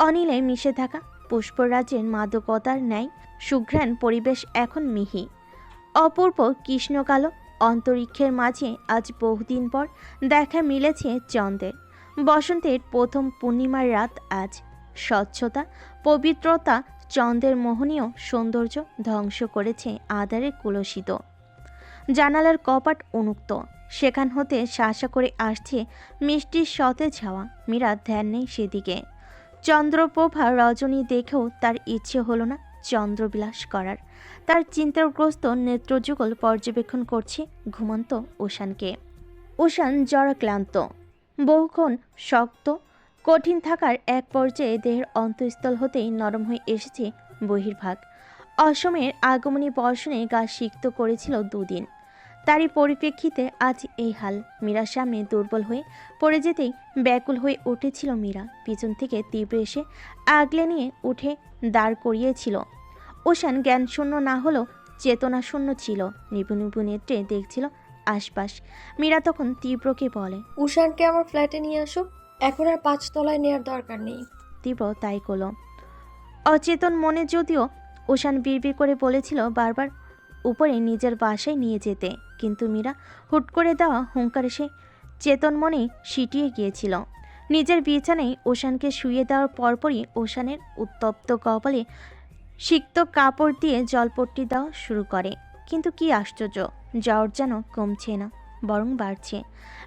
অনিলে মিশে থাকা পুষ্পরাজের মাদকতার ন্যায় সুঘ্রাণ পরিবেশ এখন মিহি, অপূর্ব কৃষ্ণকালো অন্তরিক্ষের মাঝে আজ বহুদিন পর দেখা মিলেছে চন্দ্রের। বসন্তের প্রথম পূর্ণিমার রাত আজ। স্বচ্ছতা, পবিত্রতা, চন্দ্রের মোহনীয় সৌন্দর্য ধ্বংস করেছে আধারে কুলসিত। জানালার কপাট উন্মুক্ত, সেখান হতে শাসা করে আসছে মিষ্টির সতেজ হাওয়া। মীরা ধ্যান নেই সেদিকে। চন্দ্রপ্রভা রজনী দেখেও তার ইচ্ছে হলো না চন্দ্রবিলাস করার। তার চিন্তাগ্রস্ত নেত্রযুগল পর্যবেক্ষণ করছে ঘুমন্ত উষানকে। উষান জরাক্লান্ত, বহুক্ষণ শক্ত কঠিন থাকার এক পর্যায়ে দেহের অন্তঃস্থল হতেই নরম হয়ে এসেছে বহির্ভাগ। অসময়ের আগমনী বর্ষণে গা সিক্ত করেছিল দুদিন, তারই পরিপ্রেক্ষিতে আজ এই হাল। মীরার সামনে দুর্বল হয়ে পড়ে যেতেই ব্যাকুল হয়ে উঠেছিল মীরা। পিছন থেকে তীব্র এসে আগলে নিয়ে উঠে দাঁড় করিয়েছিল। উষান জ্ঞানশূন্য না হলেও চেতনাশূন্য ছিল, নিভু নিভু নেত্রে দেখছিল আশপাশ। মীরা তখন তীব্রকে বলে, উষানকে আমার ফ্ল্যাটে নিয়ে আসো, এখন আর 5 তলায় নেওয়ার দরকার নেই। তীব্র তাই করল। অচেতন মনে যদিও উষান বিড়বিড় করে বলেছিল বারবার উপরে নিজের বাসায় নিয়ে যেতে, কিন্তু মীরা হুট করে দেওয়া হুঙ্কারে সে চেতন মনেই সিটিয়ে গিয়েছিল। নিজের বিছানায় ওশানকে শুইয়ে দেওয়ার পরপরই ওশানের উত্তপ্ত কপালে সিক্ত কাপড় দিয়ে জলপট্টি দেওয়া শুরু করে। কিন্তু কি আশ্চর্য, জ্বর যেন কমছে না, বরং বাড়ছে।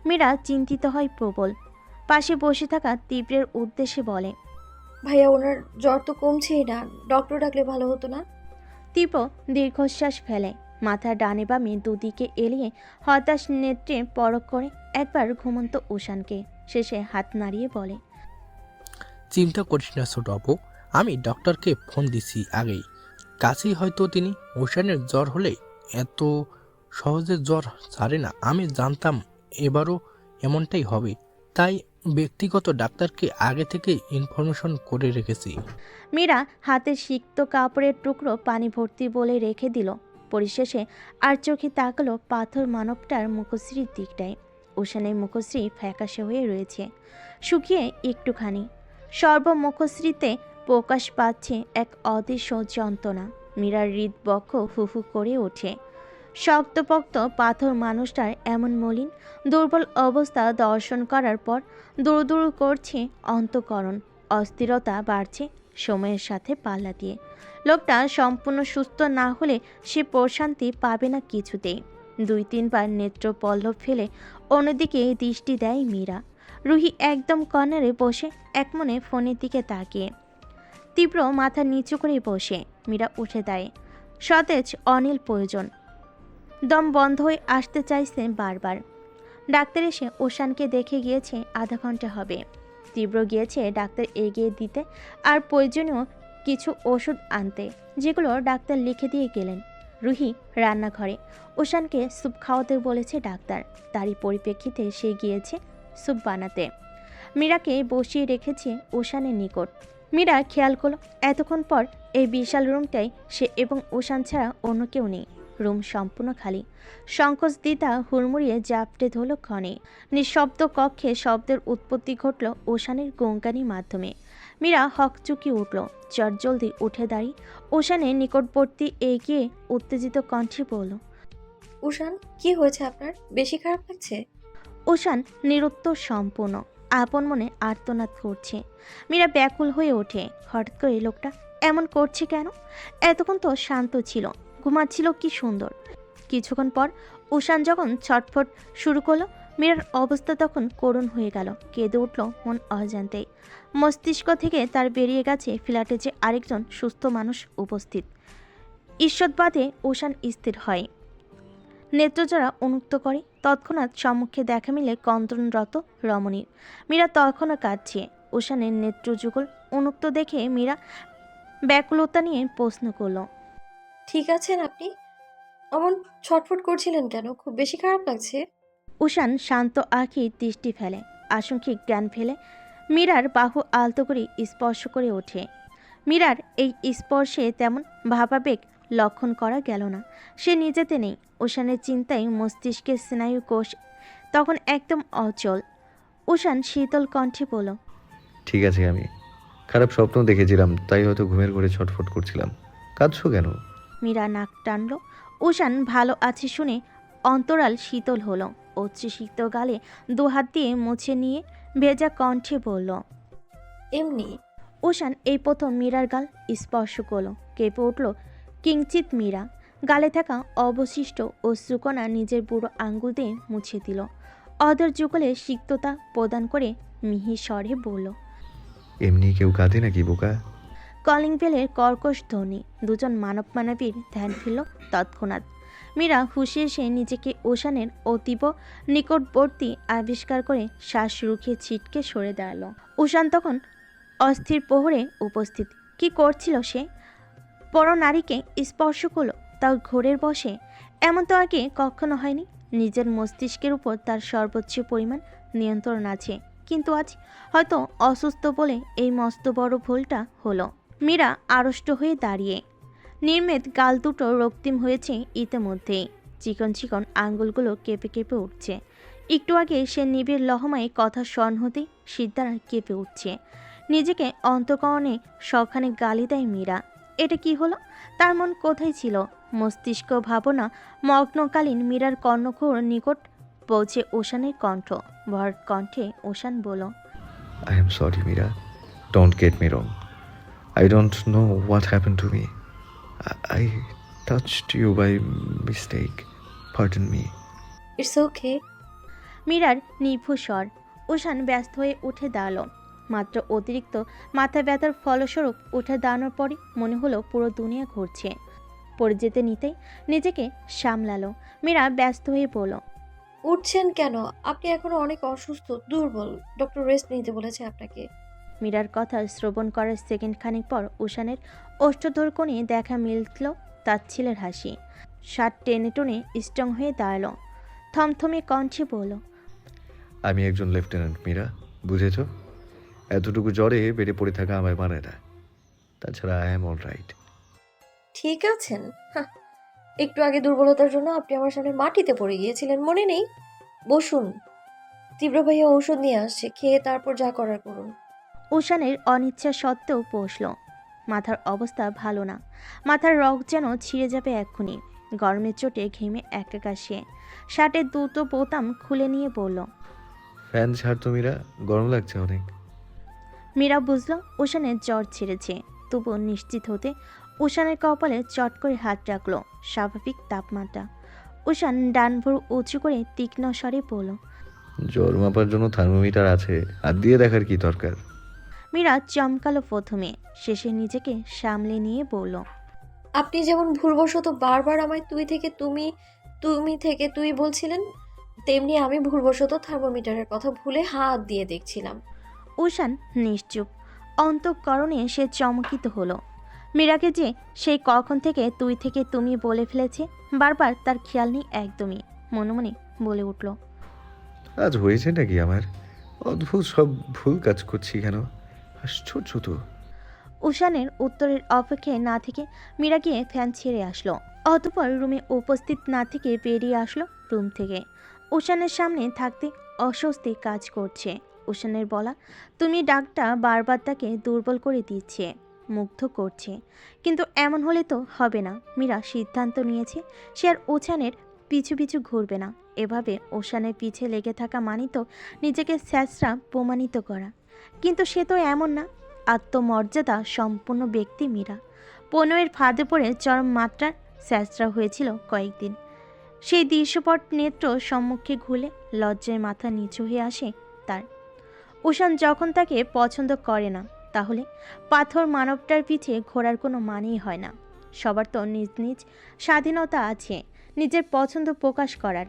মীরা চিন্তিত হয় প্রবল। পাশে বসে থাকা তীব্রের উদ্দেশ্যে বলে, ভাইয়া ওনার জ্বর তো কমছেই না, ডক্টর ডাকলে ভালো হতো না? তীব্র দীর্ঘশ্বাস ফেলে, মাথা ডানে বামে দুদিকে এলিয়ে হতাশ নেত্রে পরখ করে একবার ঘুমন্ত উষানকে, শেষে হাত নাড়িয়ে বলে, চিন্তা করিস না ছোট আপু, আমি ডক্টরকে ফোন দিছি আগেই। কাছেই হয়তো তিনি। ওশানের জ্বর হলে এত সহজে জ্বর ছাড়ে না, আমি জানতাম এবারও এমনটাই হবে, তাই ব্যক্তিগত ডাক্তারকে আগে থেকে ইনফরমেশন করে রেখেছি। মীরা হাতে সিক্ত কাপড়ের টুকরো পানি ভর্তি বলে রেখে দিল। পরিশেষে আর চোখে তাকালো পাথর মানবটার মুখশ্রীর দিকটায়। উষানের মুখশ্রী ফ্যাকাশে হয়ে রয়েছে, শুকিয়ে একটুখানি। সর্বমুখশ্রীতে প্রকাশ পাচ্ছে এক অদৃশ্য যন্ত্রণা। মীরার হৃদবক্ষ হুহু করে ওঠে। শক্তপোক্ত পাথর মানুষটার এমন মলিন দুর্বল অবস্থা দর্শন করার পর দুরুদুরু করছে অন্তঃকরণ। অস্থিরতা বাড়ছে সময়ের সাথে পাল্লা দিয়ে। লোকটা সম্পূর্ণ সুস্থ না হলে সে প্রশান্তি পাবে না কিছুতেই। 2-3 বার নেত্র পল্লব ফেলে অন্যদিকে দৃষ্টি দেয় মীরা। রুহি একদম কর্নারে বসে একমনে ফোনের দিকে তাকিয়ে। তীব্র মাথা নিচু করে বসে। মীরা উঠে দাঁড়ে। সতেজ অনিল প্রয়োজন। দম বন্ধ হয়ে আসতে চাইছে বারবার। ডাক্তার এসে ওশানকে দেখে গিয়েছে আধা ঘন্টা হবে। তীব্র গিয়েছে ডাক্তার এগিয়ে দিতে আর প্রয়োজনীয় কিছু ওষুধ আনতে, যেগুলো ডাক্তার লিখে দিয়ে গেলেন। রুহি রান্নাঘরে। ওশানকে স্যুপ খাওয়াতে বলেছে ডাক্তার, তারই পরিপ্রেক্ষিতে সে গিয়েছে স্যুপ বানাতে। মীরাকে বসিয়ে রেখেছে ওশানের নিকট। মীরা খেয়াল করল এতক্ষণ পর এই বিশাল রুমটাই সে এবং ওশান ছাড়া অন্য কেউ নেই। রুম সম্পূর্ণ খালি। সংকোচ দ্বিধা হুড়মুড়িয়ে জাপটে ধরল ক্ষণে। নিঃশব্দ কক্ষে শব্দের উৎপত্তি ঘটল ওশানের গোঙ্গানির মাধ্যমে। মীরা হকচুকি উঠল, চটজলদি উঠে দাঁড়িয়ে ওশানের নিকটবর্তী এগিয়ে উত্তেজিত কণ্ঠে বলল, উষান, কি হয়েছে আপনার? বেশি খারাপ লাগছে? ওশান নিরুত্তর সম্পূর্ণ, আপন মনে আর্তনাদ করছে। মীরা ব্যাকুল হয়ে ওঠে। হঠাৎ করে লোকটা এমন করছে কেন? এতক্ষণ তো শান্ত ছিল, ঘুমাচ্ছিল কি সুন্দর। কিছুক্ষণ পর উষান যখন ছটফট শুরু করলো, মীরার অবস্থা তখন করুণ হয়ে গেল। কেঁদে উঠল মন অজান্তেই। মস্তিষ্ক থেকে তার বেরিয়ে গেছে ফ্ল্যাটে যে আরেকজন সুস্থ মানুষ উপস্থিত। ঈষৎবাদে ওশান স্থির হয়, নেত্রজোড়া উন্মুক্ত করে। তৎক্ষণাৎ সম্মুখে দেখা মিলে কন্দনরত রমণীর। মীরা তখনও কাঁদছে। ওশানের নেত্রযুগল উন্মুক্ত দেখে মীরা ব্যাকুলতা নিয়ে প্রশ্ন করল, ঠিক আছেন আপনি? অমন ছটফট করছিলেন কেন? খুব বেশি খারাপ লাগছে? উষান শান্ত আঁখি দৃষ্টি ফেলে, আশঙ্কিক জ্ঞান ফেলে মীরার বাহু আলতো করে স্পর্শ করে ওঠে। মীরার এই স্পর্শে তেমন ভাবাবেগ লক্ষণ করা গেল না। সে নিজেতে নেই। উষানের চিন্তায় মস্তিষ্কের স্নায়ু কোষ তখন একদম অচল। উষান শীতল কণ্ঠে বলল, ঠিক আছে, আমি খারাপ স্বপ্ন দেখেছিলাম, তাই হয়তো ঘুমের ঘরে ছটফট করছিলাম। কাঁদছো কেন? মীরা নাক টানল। উষান ভালো আছে শুনে অন্তরাল শীতল হলো। উচ্ছ্বসিত গালে দুহাত দিয়ে মুছে নিয়ে ভেজা কণ্ঠে বলল, এমনি। উষান এই প্রথম মীরার গাল স্পর্শ করল। কেঁপে উঠল কিঞ্চিত মীরা। গালে থাকা অবশিষ্ট অশ্রুকণা নিজের বুড়ো আঙ্গুল দিয়ে মুছে দিল। অদর যুগলে সিক্ততা প্রদান করে মিহি স্বরে বলল, এমনি কেউ কাঁদে নাকি বোকা? কলিং বেলের কর্কশ ধ্বনি। দুজন মানব মানবীর ধ্যান ফিরল তৎক্ষণাৎ। মীরা হুঁশে এসে নিজেকে ওশানের অতীব নিকটবর্তী আবিষ্কার করে শ্বাস রুখিয়ে ছিটকে সরে দাঁড়ালো। উষান তখন অস্থির প্রহরে উপস্থিত। কি করছিল সে? পরনারীকে স্পর্শ করলো, তাও ঘোরের বসে। এমন তো আগে কখনো হয়নি। নিজের মস্তিষ্কের উপর তার সর্বোচ্চ পরিমাণ নিয়ন্ত্রণ আছে, কিন্তু আজ হয়তো অসুস্থ বলে এই মস্ত বড় ভুলটা হলো। মীরা আড়ষ্ট হয়ে দাঁড়িয়ে। নির্মেদ গাল দুটো রক্তিম হয়েছে ইতিমধ্যেই। চিকন চিকন আঙ্গুলগুলো কেঁপে কেঁপে উঠছে। একটু আগে সে নিবিড় লহমায় কথা স্মরণ হতেই সিদ্ধারা কেঁপে উঠছে। নিজেকে অন্তঃকরণে সখানে গালি দেয় মীরা। এটা কি হলো? তার মন কোথায় ছিল? মস্তিষ্ক ভাবনা মগ্নকালীন মীরার কর্ণকুহর নিকট পৌঁছে ওশানের কণ্ঠ। ভর কণ্ঠে ওশান বলল, I am sorry, Mira. Don't get me wrong. I don't know what happened to me. I touched you by mistake. Pardon me. It's okay. মীরার নির্ভুল স্বর। ওশান ব্যস্ত হয়ে উঠে দাঁড়ালো। মাত্র অতিরিক্ত মাথা ব্যথার ফলস্বরূপ উঠে দাঁড়ানোর পরই মনে হলো পুরো দুনিয়া ঘুরছে। পড়ে যেতে নিতেই নিজেকে সামলালো। মীরা ব্যস্ত হয়ে বলল, উঠছেন কেন? আপনি এখনো অনেক অসুস্থ, দুর্বল। ডক্টর রেস্ট নিতে বলেছে আপনাকে। মীরার কথা শ্রবণ করার সেকেন্ড খানিক পর উষানের ওষ্ঠধর কোণে দেখা মিলল তার ছেলের হাসি। শার্ট টেনে টনে স্ট্রং হয়ে দাঁড়ালো। থমথমে কণ্ঠে বলল, আমি একজন লেফটেন্যান্ট, মীরা, বুঝেছ? এতটুকু জ্বরে বেড়ে পড়ে থাকা আমায় মানে না। তাছাড়া আই এম অল রাইট। ঠিক আছেন? হাহ, একটু আগে দুর্বলতার জন্য আপনি আমার সামনে মাটিতে পড়ে গিয়েছিলেন, মনে নেই? বসুন, তীব্র ভাইয়া ঔষধ নিয়ে আসছে, খেয়ে তারপর যা করার করুন। উষানের অনিচ্ছা সত্ত্বেও বসল। মাথার অবস্থা ভালো না। মাথার রগ যেন ছিঁড়ে যাবে এক্ষুনি। গরমের চোটে ঘেমে একাকার সে। শার্টের দুটো বোতাম খুলে নিয়ে বলল, ফ্যান ছাড়তো মীরা, গরম লাগছে অনেক। মীরা বুঝল উষানের জ্বর ছেড়েছে। তবু নিশ্চিত হতে উষানের কপালে চট করে হাত রাখল। স্বাভাবিক তাপমাত্রা। উষান ডান ভোর উঁচু করে তীক্ষ্ণ স্বরে বলল, জ্বর মাপার জন্য থার্মোমিটার আছে, হাত দিয়ে দেখার কি দরকার? মীরা চমকালো প্রথমে, শেষে নিজেকে সামলে নিয়ে বলল, আপনি যেমন ভুলবশত বারবার আমায় তুই থেকে তুমি, তুমি থেকে তুই বলছিলেন, তেমনি আমি ভুলবশত থার্মোমিটারের কথা ভুলে হাত দিয়ে দেখছিলাম। উষান নিশ্চুপ। অন্তঃকরণে সে চমকিত হলো। মীরাকে যে সেই কখন থেকে তুই থেকে তুমি বলে ফেলেছে, বারবার তার খেয়াল নেই একদমই। মনে মনে বলে উঠল, আজ হয়েছে নাকি আমার? অদ্ভুত সব ভুল কাজ করছি কেন? আশ্চর্য তো। উষানের উত্তরের অপেক্ষায় না থেকে মীরা গিয়ে ফ্যান ছেড়ে আসলো। অতঃপর রুমে উপস্থিত না থেকে বেরিয়ে আসলো রুম থেকে। উষানের সামনে থাকতে অস্বস্তি কাজ করছে। উষানের বলা তুমি ডাকটা বারবার তাকে দুর্বল করে দিচ্ছে, মুগ্ধ করছে। কিন্তু এমন হলে তো হবে না। মীরা সিদ্ধান্ত নিয়েছে সে আর উষানের পিছু পিছু ঘুরবে না। এভাবে উষানের পিছে লেগে থাকা মানে তো নিজেকে স্যাঁচড়া প্রমাণিত করা। কিন্তু সে তো এমন না। আত্মমর্যাদা সম্পূর্ণ ব্যক্তি মীরা। 15-এর ফাঁদে পড়ে চরম মাত্রার স্যাঁচড়া হয়েছিল কয়েকদিন। সেই দৃশ্যপট নেত্র সম্মুখে ঘুলে লজ্জায় মাথা নিচু হয়ে আসে তার। উষান যখন তাকে পছন্দ করে না, তাহলে পাথর মানবটার পিছে ঘোরার কোনো মানেই হয় না। সবার তো নিজ নিজ স্বাধীনতা আছে নিজের পছন্দ প্রকাশ করার।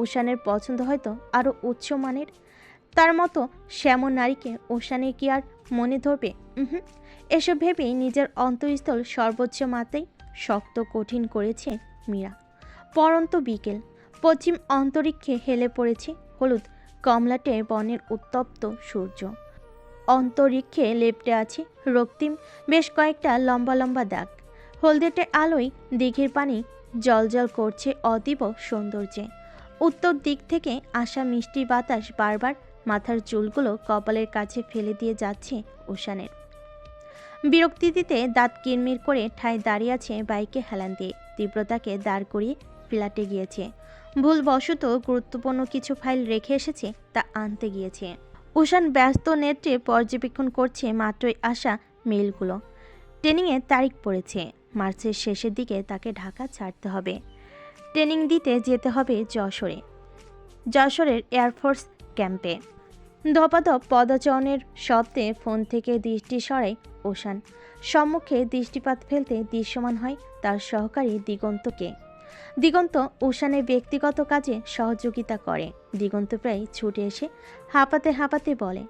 উষানের পছন্দ হয়তো আরও উচ্চ মানের। তার মতো শ্যামন নারীকে উষানে কি আর মনে ধরবে? এসব ভেবেই নিজের অন্তঃস্থল সর্বোচ্চ মাত্রায় শক্ত কঠিন করেছে মীরা। পরন্ত বিকেল, পশ্চিম অন্তরিক্ষে হেলে পড়েছে হলুদ কমলাটে বনের উত্তপ্ত সূর্য। অন্তরিক্ষে লেপ্টে আছে রক্তিম বেশ কয়েকটা লম্বা লম্বা দাগ। হলদেটে আলোয় দিঘির পানি জলজল করছে অতীব সৌন্দর্যে। উত্তর দিক থেকে আসা মিষ্টি বাতাস বারবার মাথার চুলগুলো কপালের কাছে ফেলে দিয়ে যাচ্ছে উষানের। বিরক্তিতে দাঁত কিরমির করে ঠায় দাঁড়িয়ে আছে বাইকে হেলান দিয়ে। তীব্রতাকে দাঁড় করিয়ে ফ্ল্যাটে গিয়েছে। ভুলবশত গুরুত্বপূর্ণ কিছু ফাইল রেখে এসেছে, তা আনতে গিয়েছে। উষান ব্যস্ত নেত্রে পর্যবেক্ষণ করছে মাত্রই আসা মেইলগুলো। ট্রেনিংয়ের তারিখ পড়েছে, মার্চের শেষের দিকে তাকে ঢাকা ছাড়তে হবে। ট্রেনিং দিতে যেতে হবে যশোরের এয়ারফোর্স ক্যাম্পে। ধপাধপ পদচারণের শব্দে ফোন থেকে দৃষ্টি সরায় উষান। সম্মুখে দৃষ্টিপাত ফেলতে দৃশ্যমান হয় তার সহকারী দিগন্তকে। দিগন্ত উষানের ব্যক্তিগত কাজে সহযোগিতা করে। দিগন্ত প্রায় ছুটে এসে হাঁপাতে হাঁপাতে বলে,